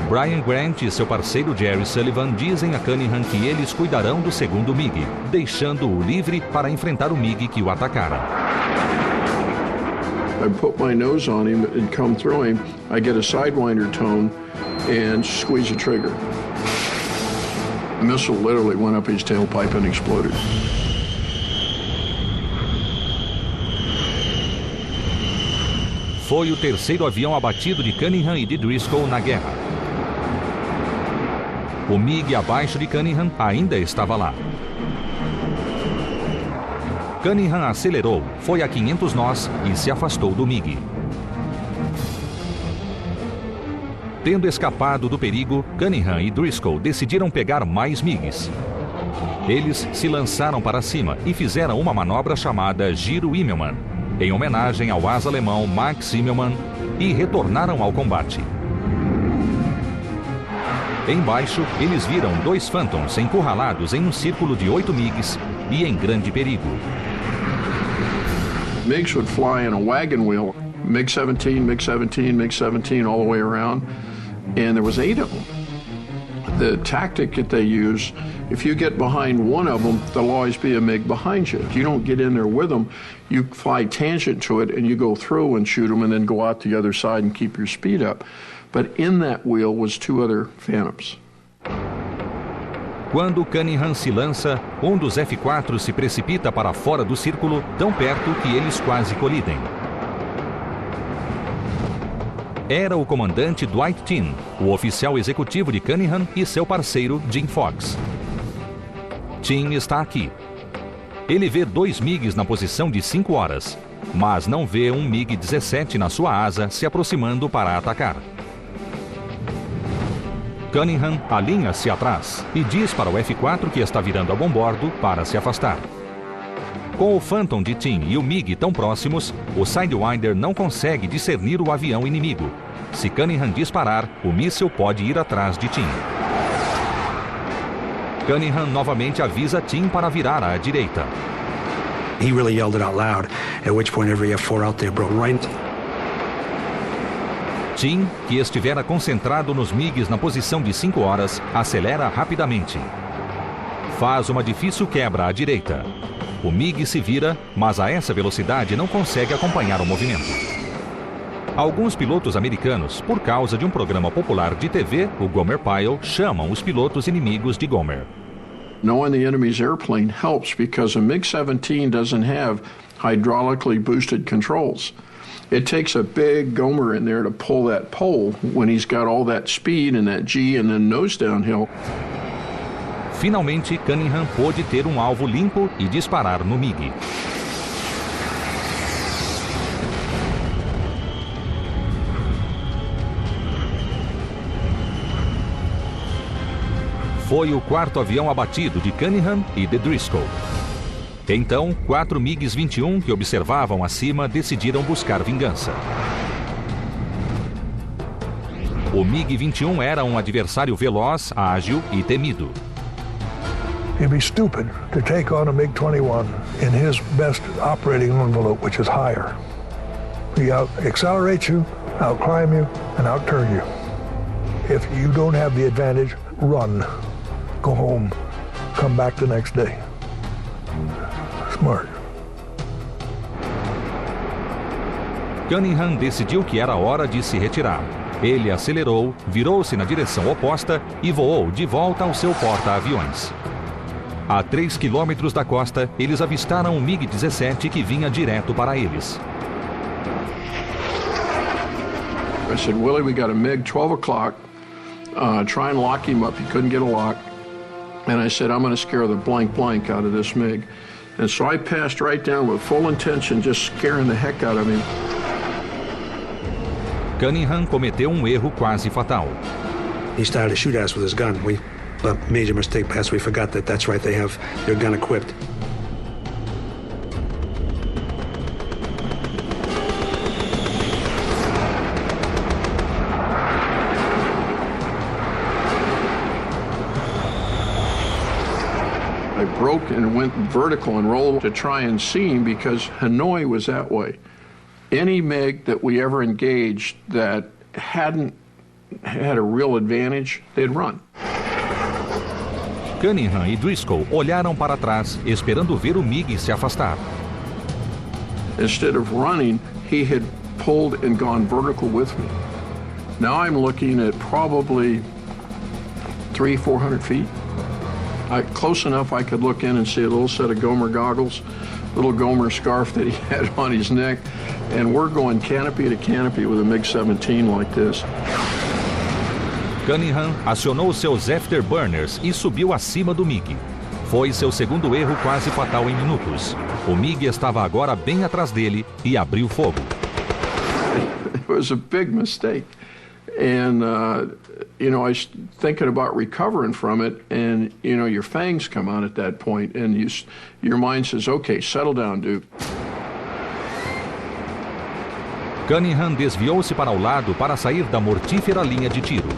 Brian Grant e seu parceiro Jerry Sullivan dizem a Cunningham que eles cuidarão do segundo MiG, deixando-o livre para enfrentar o MiG que o atacara. I put my nose on him and come through him. I get a Sidewinder tone and squeeze the trigger. The missile literally went up his tailpipe and exploded. Foi o terceiro avião abatido de Cunningham e de Driscoll na guerra. O MiG abaixo de Cunningham ainda estava lá. Cunningham acelerou, foi a 500 nós e se afastou do MiG. Tendo escapado do perigo, Cunningham e Driscoll decidiram pegar mais MiGs. Eles se lançaram para cima e fizeram uma manobra chamada Giro Immelmann, em homenagem ao asa alemão Max Immelmann, e retornaram ao combate. Embaixo, eles viram 2 Phantoms encurralados em um círculo de 8 MiGs e em grande perigo. MiGs would fly in a wagon wheel, MiG-17, MiG-17, MiG-17, all the way around, and there was 8 of them. The tactic that they use, if you get behind one of them, there'll always be a MiG behind you. If you don't get in there with them, you fly tangent to it and you go through and shoot them and then go out the other side and keep your speed up. But in that wheel was 2 other Phantoms. Quando Cunningham se lança, um dos F-4 se precipita para fora do círculo, tão perto que eles quase colidem. Era o comandante Dwight Tin, o oficial executivo de Cunningham, e seu parceiro Jim Fox. Tin está aqui. Ele vê 2 MiGs na posição de 5 horas, mas não vê um MiG-17 na sua asa se aproximando para atacar. Cunningham alinha-se atrás e diz para o F-4 que está virando a bombordo para se afastar. Com o Phantom de Tin e o MiG tão próximos, o Sidewinder não consegue discernir o avião inimigo. Se Cunningham disparar, o míssil pode ir atrás de Tin. Cunningham novamente avisa Tin para virar à direita. He really yelled it out loud, at which point every F-4 out there broke right. Tin, que estivera concentrado nos MiGs na posição de 5 horas, acelera rapidamente. Faz uma difícil quebra à direita. O MiG se vira, mas a essa velocidade não consegue acompanhar o movimento. Alguns pilotos americanos, por causa de um programa popular de TV, o Gomer Pyle, chamam os pilotos inimigos de Gomer. Knowing the enemy's airplane helps because a MiG-17 doesn't have hydraulically boosted controls. It takes a big Gomer in there to pull that pole when he's got all that speed and that G and then nose downhill. Finalmente, Cunningham pôde ter um alvo limpo e disparar no MiG. Foi o 4º avião abatido de Cunningham e de Driscoll. Então, 4 MiGs-21 que observavam acima decidiram buscar vingança. O MiG-21 era um adversário veloz, ágil e temido. It'd be stupid to take on a MiG-21 in his best operating envelope, which is higher. He out-accelerates you, out-climb you, and out-turn you. If you don't have the advantage, run. Go home. Come back the next day. Smart. Cunningham decidiu que era hora de se retirar. Ele acelerou, virou-se na direção oposta e voou de volta ao seu porta-aviões. A 3 quilômetros da costa, eles avistaram um MiG-17 que vinha direto para eles. I said, Willie, we got a MiG 12 o'clock. Try and lock him up. He couldn't get a lock. And I said, I'm going to scare the blank out of this MiG. And so I passed right down with full intention, just scaring the heck out of him. Cunningham cometeu um erro quase fatal. He started to shoot at us with his gun. We major mistake past. We forgot that that's right. They have their gun equipped. I broke and went vertical and rolled to try and see him because Hanoi was that way. Any MiG that we ever engaged that hadn't had a real advantage, they'd run. Cunningham e Driscoll olharam para trás, esperando ver o MiG se afastar. Instead of running, he had pulled and gone vertical with me. Now I'm looking at probably 300-400 feet. Close enough I could look in and see a little set of Gomer goggles, little Gomer scarf that he had on his neck, and we're going canopy to canopy with a MiG-17 like this. Cunningham acionou seus afterburners e subiu acima do MiG. Foi seu segundo erro quase fatal em minutos. O MiG estava agora bem atrás dele e abriu fogo. It was a big mistake. And, I was thinking about recovering from it, and, your fangs come out at that point, and your mind says, okay, settle down, dude. Cunningham desviou-se para o lado para sair da mortífera linha de tiro.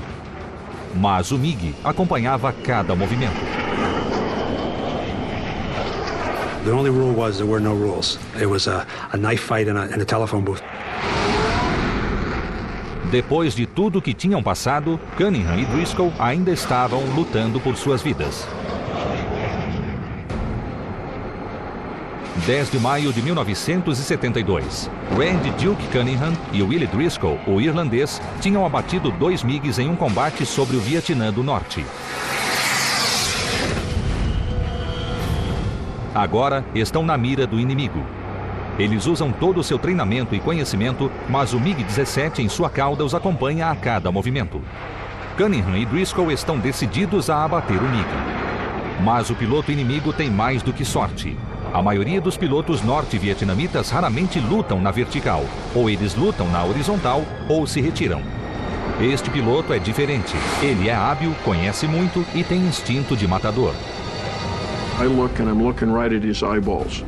Mas o MiG acompanhava cada movimento. The only rule was there were no rules. It was a knife fight in a telephone booth. Depois de tudo que tinham passado, Cunningham e Driscoll ainda estavam lutando por suas vidas. 10 de maio de 1972, Randy Duke Cunningham e Willie Driscoll, o irlandês, tinham abatido 2 MiGs em um combate sobre o Vietnã do Norte. Agora estão na mira do inimigo. Eles usam todo o seu treinamento e conhecimento, mas o MiG-17 em sua cauda os acompanha a cada movimento. Cunningham e Driscoll estão decididos a abater o MiG. Mas o piloto inimigo tem mais do que sorte. A maioria dos pilotos norte-vietnamitas raramente lutam na vertical. Ou eles lutam na horizontal ou se retiram. Este piloto é diferente. Ele é hábil, conhece muito e tem instinto de matador. I look and I'm looking right at his eyeballs.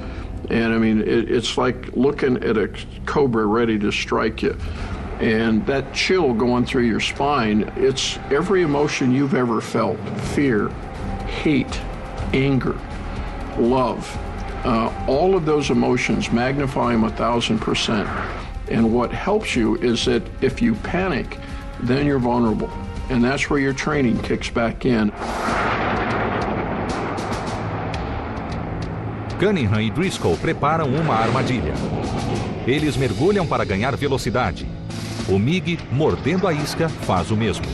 And I mean, it's like looking at a cobra ready to strike you. And that chill going through your spine, it's every emotion you've ever felt. Fear, hate, anger, love. All of those emotions, magnify them 1,000%. And what helps you is that if you panic, then you're vulnerable. And that's where your training kicks back in. Cunningham e Driscoll preparam uma armadilha. Eles mergulham para ganhar velocidade. O MiG, mordendo a isca, faz o mesmo.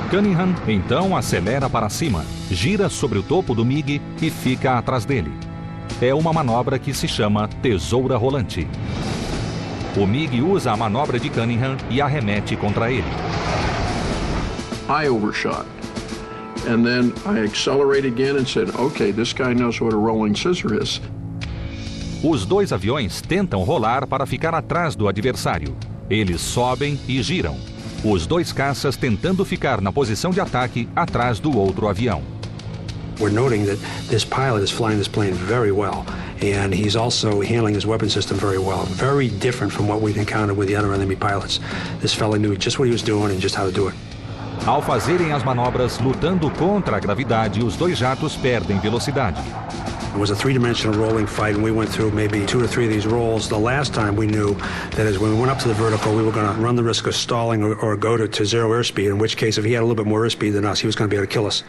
Cunningham então acelera para cima, gira sobre o topo do MiG e fica atrás dele. É uma manobra que se chama tesoura rolante. O MiG usa a manobra de Cunningham e arremete contra ele. I overshot. And then I accelerated again and said, okay, this guy knows what a rolling scissor is. Os dois aviões tentam rolar para ficar atrás do adversário. Eles sobem e giram. Os dois caças tentando ficar na posição de ataque atrás do outro avião. We're noting that this pilot is flying this plane very well, and he's also handling his weapon system very well. Very different from what we've encountered with the other enemy pilots. This fellow knew just what he was doing and just how to do it. Ao fazerem as manobras lutando contra a gravidade, os dois jatos perdem velocidade. It was a three-dimensional rolling fight, and we went through maybe 2 or 3 of these rolls. The last time we knew that is when we went up to the vertical, we were going to run the risk of stalling or go to zero airspeed, in which case, if he had a little bit more airspeed than us, he was going to be able to kill us.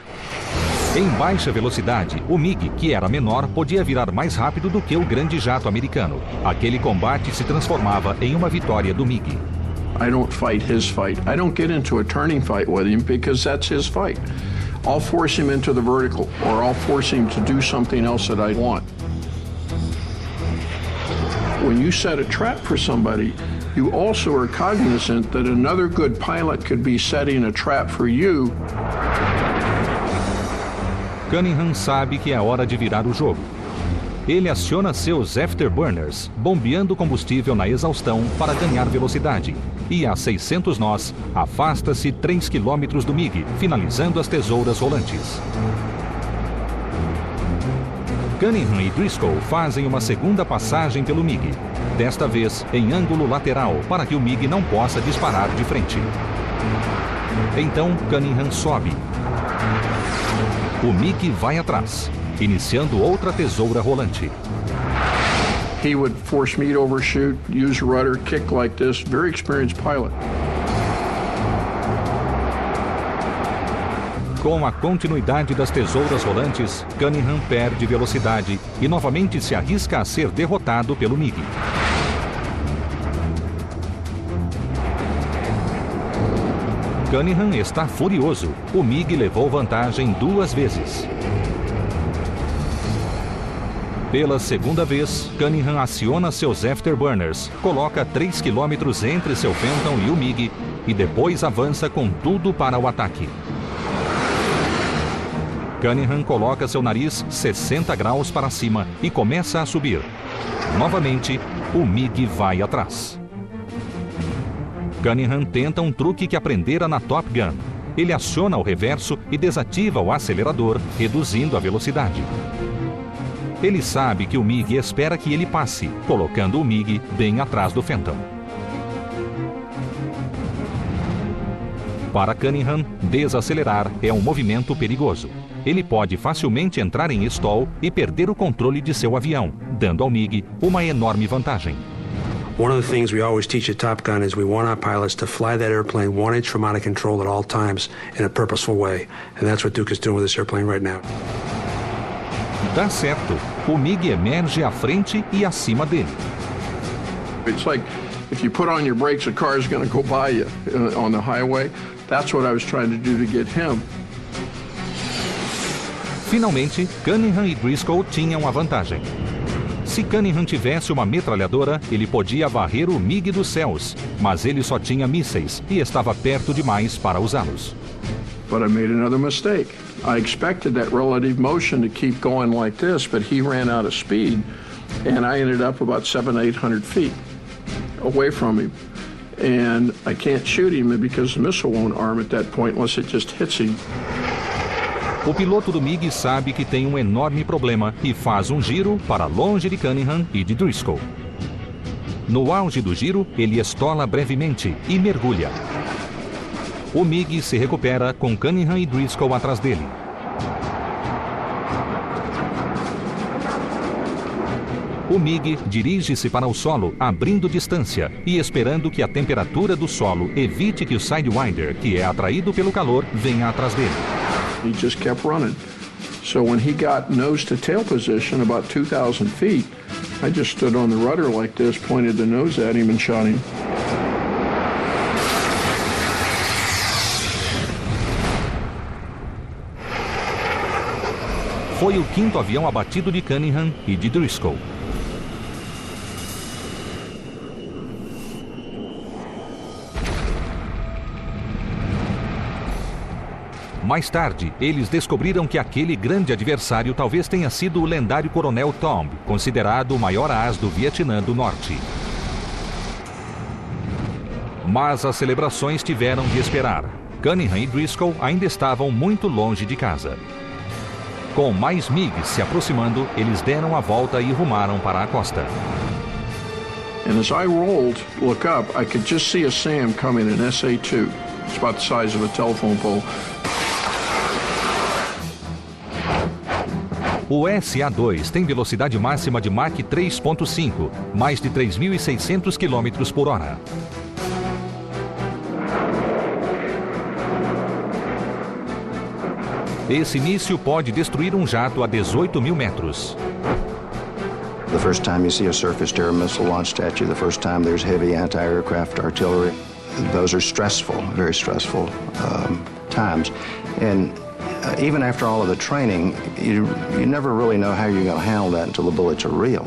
Em baixa velocidade, o MiG, que era menor, podia virar mais rápido do que o grande jato americano. Aquele combate se transformava em uma vitória do MiG. I don't fight his fight. I don't get into a turning fight with him because that's his fight. I'll force him into the vertical, or I'll force him to do something else that I want. When you set a trap for somebody, you also are cognizant that another good pilot could be setting a trap for you. Cunningham sabe que é hora de virar o jogo. Ele aciona seus afterburners, bombeando combustível na exaustão para ganhar velocidade. E a 600 nós, afasta-se 3 quilômetros do MiG, finalizando as tesouras rolantes. Cunningham e Driscoll fazem uma segunda passagem pelo MiG, desta vez em ângulo lateral, para que o MiG não possa disparar de frente. Então Cunningham sobe. O MiG vai atrás, iniciando outra tesoura rolante. He would force me to overshoot, use rudder, kick like this. Very experienced pilot. Com a continuidade das tesouras rolantes, Cunningham perde velocidade e novamente se arrisca a ser derrotado pelo MiG. Cunningham está furioso. O MiG levou vantagem 2 vezes. Pela segunda vez, Cunningham aciona seus afterburners, coloca 3 km entre seu Phantom e o MiG e depois avança com tudo para o ataque. Cunningham coloca seu nariz 60 graus para cima e começa a subir. Novamente, o MiG vai atrás. Cunningham tenta um truque que aprendera na Top Gun. Ele aciona o reverso e desativa o acelerador, reduzindo a velocidade. Ele sabe que o MiG espera que ele passe, colocando o MiG bem atrás do Phantom. Para Cunningham, desacelerar é um movimento perigoso. Ele pode facilmente entrar em stall e perder o controle de seu avião, dando ao MiG uma enorme vantagem. One of the things we always teach at Top Gun is we want our pilots to fly that airplane 1 inch from out of control at all times in a purposeful way. And that's what Duke is doing with this airplane right now. Dá certo. O MiG emerge à frente e acima dele. It's like if you put on your brakes, a car is going to go by you on the highway. That's what I was trying to do to get him. Finalmente, Cunningham e Driscoll tinham a vantagem. Se Cunningham tivesse uma metralhadora, ele podia varrer o MiG dos céus, mas ele só tinha mísseis e estava perto demais para usá-los. But I made another mistake. I expected that relative motion to keep going like this, but he ran out of speed, and I ended up about 700-800 feet away from him. And I can't shoot him because the missile won't arm at that point unless it just hits him. O piloto do MiG sabe que tem um enorme problema e faz um giro para longe de Cunningham e de Driscoll. No auge do giro, ele estola brevemente e mergulha. O MiG se recupera com Cunningham e Driscoll atrás dele. O MiG dirige-se para o solo, abrindo distância e esperando que a temperatura do solo evite que o Sidewinder, que é atraído pelo calor, venha atrás dele. He just kept running. So when he got nose to tail position about 2,000 feet, I just stood on the rudder like this, pointed the nose at him and shot him. Foi o 5º avião abatido de Cunningham e de Driscoll. Mais tarde, eles descobriram que aquele grande adversário talvez tenha sido o lendário Coronel Tomb, considerado o maior ás do Vietnã do Norte. Mas as celebrações tiveram de esperar. Cunningham e Driscoll ainda estavam muito longe de casa. Com mais MiGs se aproximando, eles deram a volta e rumaram para a costa. And as I rolled, look up, I could just see a SAM coming, an SA-2. It's about the size of a telephone pole. O SA-2 tem velocidade máxima de Mach 3.5, mais de 3.600 km por hora. Esse míssil pode destruir um jato a 18.000 metros. The first time you see a surface-to-air missile launched at you, the first time there's heavy anti-aircraft artillery, those are stressful, very stressful times. And even after all of the training, you never really know how you're going to handle that until the bullets are real.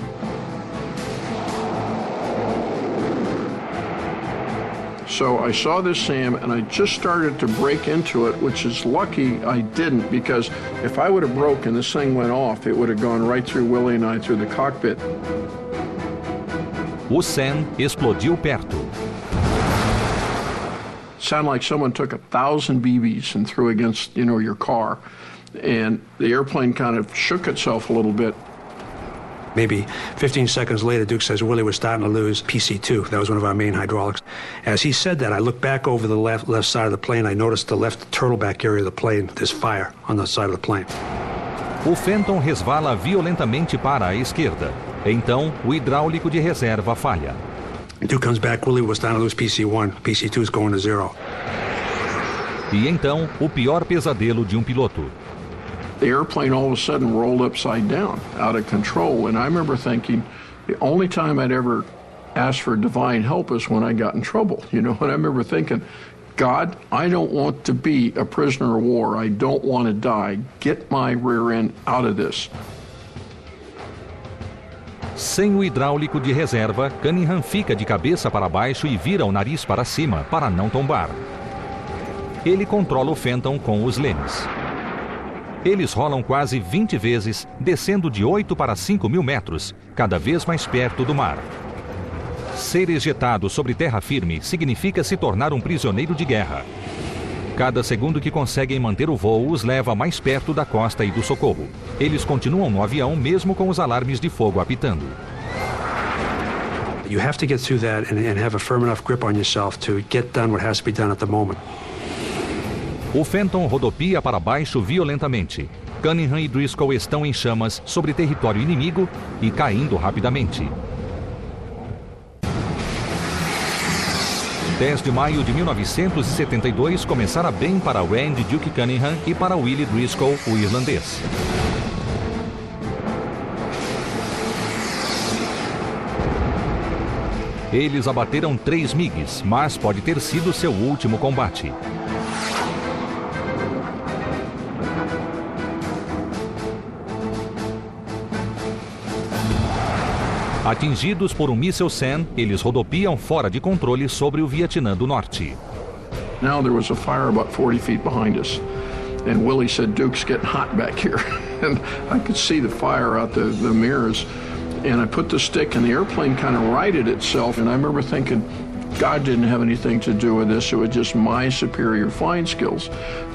So I saw this SAM and I just started to break into it, which is lucky I didn't, because if I would have broken, this thing went off, it would have gone right through Willie and I through the cockpit. O SAM explodiu perto. Sounded like someone took 1,000 BBs and threw against, your car. And the airplane kind of shook itself a little bit. Maybe 15 seconds later, Duke says, Willie, we're starting to lose PC-2. That was one of our main hydraulics. As he said that, I looked back over the left side of the plane. I noticed the left turtleback area of the plane. There's fire on the side of the plane. O Phantom resvala violentamente para a esquerda. Então, o hidráulico de reserva falha. Duke comes back, Willie, we're starting to lose PC-1. PC-2 is going to 0. E então, o pior pesadelo de um piloto. The airplane all of a sudden rolled upside down, out of control. And I remember thinking, the only time I'd ever asked for divine help is when I got in trouble, And I remember thinking, God, I don't want to be a prisoner of war. I don't want to die. Get my rear end out of this. Sem o hidráulico de reserva, Cunningham fica de cabeça para baixo e vira o nariz para cima para não tombar. Ele controla o Phantom com os lemes. Eles rolam quase 20 vezes, descendo de 8 para 5 mil metros, cada vez mais perto do mar. Ser ejetado sobre terra firme significa se tornar um prisioneiro de guerra. Cada segundo que conseguem manter o voo os leva mais perto da costa e do socorro. Eles continuam no avião mesmo com os alarmes de fogo apitando. You have to get through that and have a firm enough grip on yourself to get done what has to be done at the moment. O Phantom rodopia para baixo violentamente. Cunningham e Driscoll estão em chamas sobre território inimigo e caindo rapidamente. 10 de maio de 1972 começara bem para Randy Duke Cunningham e para Willie Driscoll, o irlandês. Eles abateram 3 MiGs, mas pode ter sido seu último combate. Atingidos por um míssil SAM, eles rodopiam fora de controle sobre o Vietnã do Norte. Now there was a fire about 40 feet behind us, and Willie said, "Duke's getting hot back here," and I could see the fire out the mirrors, and I put the stick, and the airplane kind of righted itself, and I remember thinking, God didn't have anything to do with this. It was just my superior flying skills.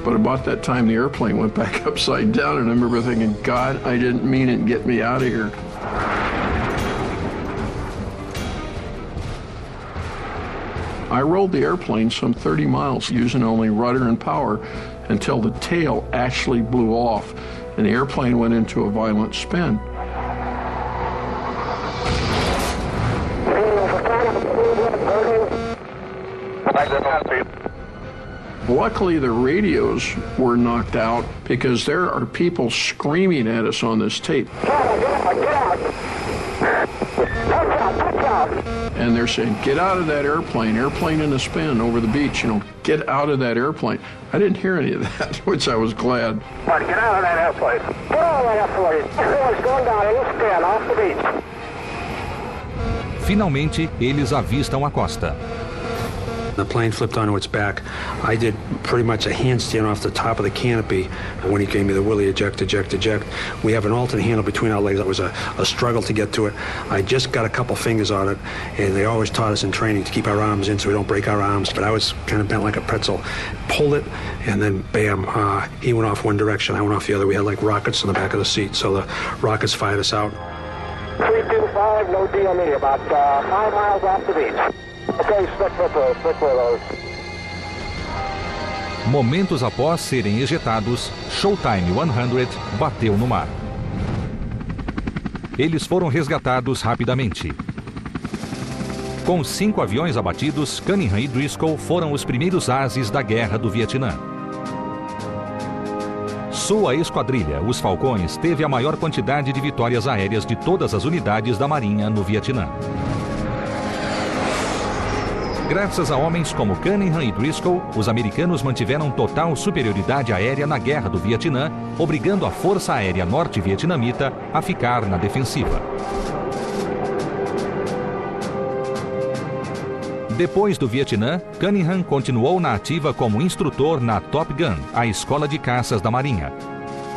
But about that time, the airplane went back upside down, and I remember thinking, God, I didn't mean it. Get me out of here. I rolled the airplane some 30 miles using only rudder and power until the tail actually blew off, and the airplane went into a violent spin. Luckily, the radios were knocked out because there are people screaming at us on this tape. And they're saying, get out of that airplane in a spin over the beach, get out of that airplane. I didn't hear any of that, which I was glad. Get out of that airplane. Get out of that airplane. Everyone's going down in a spin off the beach. Finalmente, eles avistam a costa. The plane flipped onto its back. I did pretty much a handstand off the top of the canopy when he gave me the Willie eject, eject, eject. We have an alternate handle between our legs. That was a struggle to get to it. I just got a couple fingers on it, and they always taught us in training to keep our arms in so we don't break our arms. But I was kind of bent like a pretzel. Pulled it, and then bam, he went off one direction, I went off the other. We had like rockets in the back of the seat, so the rockets fired us out. 325, no DME, about 5 miles off the beach. Okay, stick with those. Momentos após serem ejetados, Showtime 100 bateu no mar. Eles foram resgatados rapidamente. Com 5 aviões abatidos, Cunningham e Driscoll foram os primeiros ases da Guerra do Vietnã. Sua esquadrilha, os Falcões, teve a maior quantidade de vitórias aéreas de todas as unidades da Marinha no Vietnã. Graças a homens como Cunningham e Driscoll, os americanos mantiveram total superioridade aérea na Guerra do Vietnã, obrigando a Força Aérea Norte-Vietnamita a ficar na defensiva. Depois do Vietnã, Cunningham continuou na ativa como instrutor na Top Gun, a escola de caças da Marinha.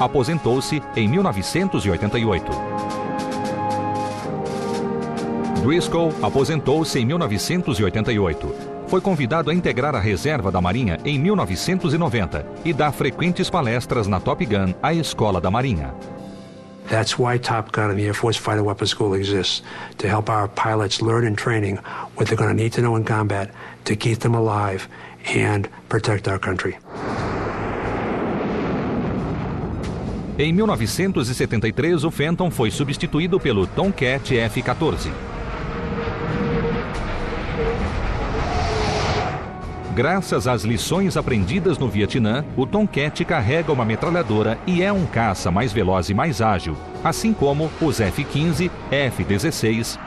Aposentou-se em 1988. Driscoll aposentou-se em 1988. Foi convidado a integrar a reserva da Marinha em 1990 e dá frequentes palestras na Top Gun, a escola da Marinha. That's why Top Gun and the Air Force Fighter Weapons School exists, to help our pilots learn in training what they're going to need to know in combat to keep them alive and protect our country. Em 1973, o Phantom foi substituído pelo Tomcat F-14. Graças às lições aprendidas no Vietnã, o Tomcat carrega uma metralhadora e é um caça mais veloz e mais ágil, assim como os F-15, F-16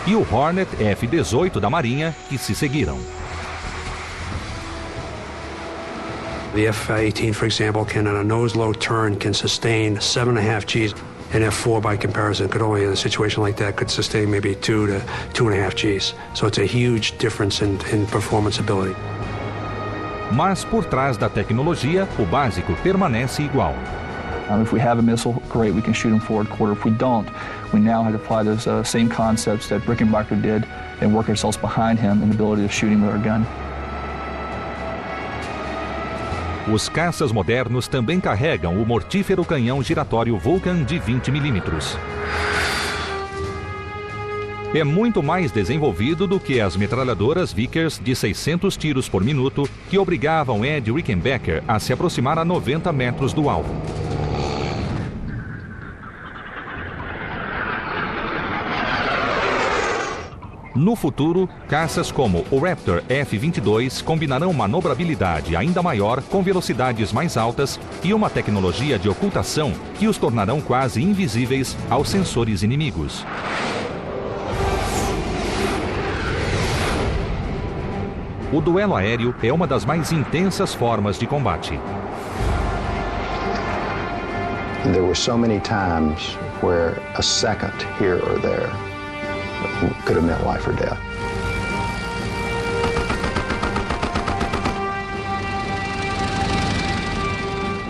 e o Hornet F-18 da Marinha, que se seguiram. The F-18, for example, can, on a nose-low turn, can sustain 7.5 Gs. An F-4, by comparison, could only, in a situation like that, could sustain maybe 2 to 2.5 Gs. So it's a huge difference in performance ability. Mas por trás da tecnologia, o básico permanece igual. If we have a missile, great, we can shoot them forward quarter. If we don't, we now have to apply those same concepts that Rickenbacker did and work ourselves behind him in the ability of shooting with our gun. Os caças modernos também carregam o mortífero canhão giratório Vulcan de 20 mm. É muito mais desenvolvido do que as metralhadoras Vickers de 600 tiros por minuto que obrigavam Ed Rickenbacker a se aproximar a 90 metros do alvo. No futuro, caças como o Raptor F-22 combinarão manobrabilidade ainda maior com velocidades mais altas e uma tecnologia de ocultação que os tornarão quase invisíveis aos sensores inimigos. O duelo aéreo é uma das mais intensas formas de combate. There were so many times where a second here or there could have meant life or death.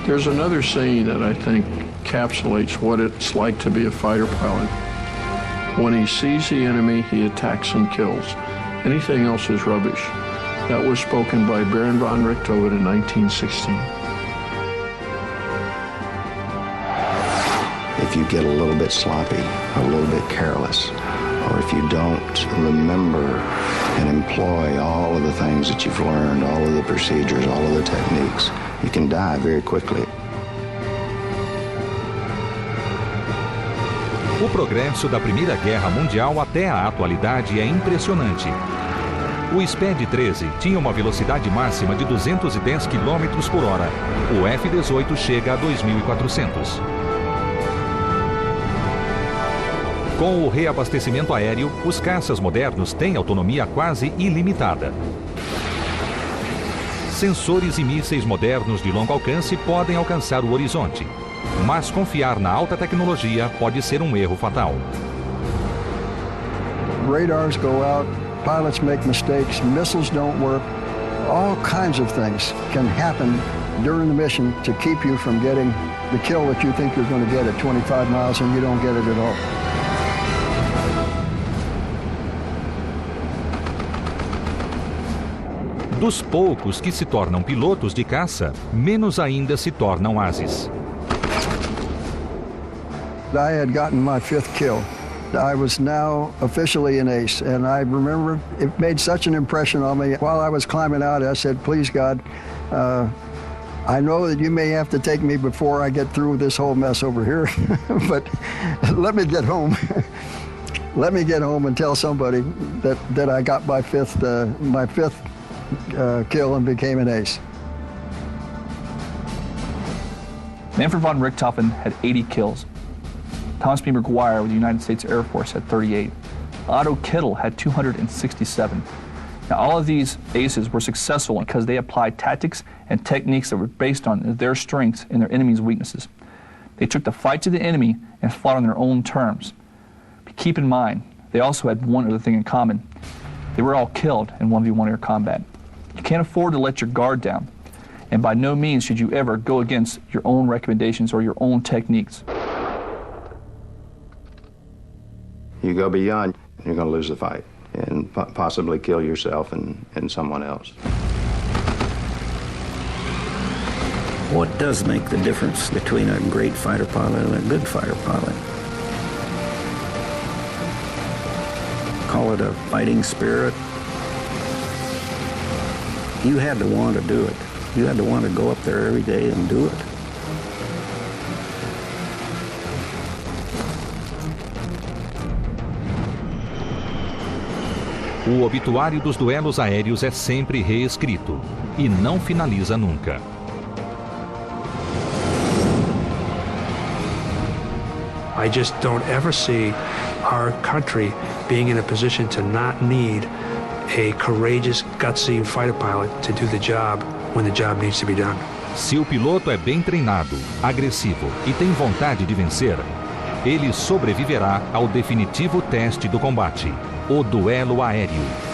There's another saying that I think encapsulates what it's like to be a fighter pilot. When he sees the enemy, he attacks and kills. Anything else is rubbish. That was spoken by Baron von Richthofen in 1916. If you get a little bit sloppy, a little bit careless, or if you don't remember and employ all of the things that you've learned, all of the procedures, all of the techniques, you can die very quickly. O progresso da Primeira Guerra Mundial até a atualidade é impressionante. O SPAD-13 tinha uma velocidade máxima de 210 km por hora. O F-18 chega a 2.400. Com o reabastecimento aéreo, os caças modernos têm autonomia quase ilimitada. Sensores e mísseis modernos de longo alcance podem alcançar o horizonte, mas confiar na alta tecnologia pode ser um erro fatal. Radars go out, pilots make mistakes, missiles don't work. All kinds of things can happen during the mission to keep you from getting the kill that you think you're going to get at 25 miles and you don't get it at all. Dos poucos que se tornam pilotos de caça, menos ainda se tornam ases. I had gotten my 5th kill. I was now officially an ace, and I remember it made such an impression on me. While I was climbing out, I said, please, God, I know that you may have to take me before I get through this whole mess over here, but let me get home. Let me get home and tell somebody that I got my fifth kill and became an ace. Manfred von Richthofen had 80 kills. Thomas B. McGuire with the United States Air Force had 38. Otto Kittel had 267. Now, all of these aces were successful because they applied tactics and techniques that were based on their strengths and their enemy's weaknesses. They took the fight to the enemy and fought on their own terms. But keep in mind, they also had one other thing in common. They were all killed in 1v1 air combat. You can't afford to let your guard down, and by no means should you ever go against your own recommendations or your own techniques. You go beyond, you're going to lose the fight and possibly kill yourself and someone else. What does make the difference between a great fighter pilot and a good fighter pilot? Call it a fighting spirit. You had to want to do it. You had to want to go up there every day and do it. O obituário dos duelos aéreos é sempre reescrito e não finaliza nunca. I just don't ever see our country being in a position to not need a courageous, gutsy fighter pilot to do the job when the job needs to be done. Se o piloto é bem treinado, agressivo e tem vontade de vencer, ele sobreviverá ao definitivo teste do combate, o duelo aéreo.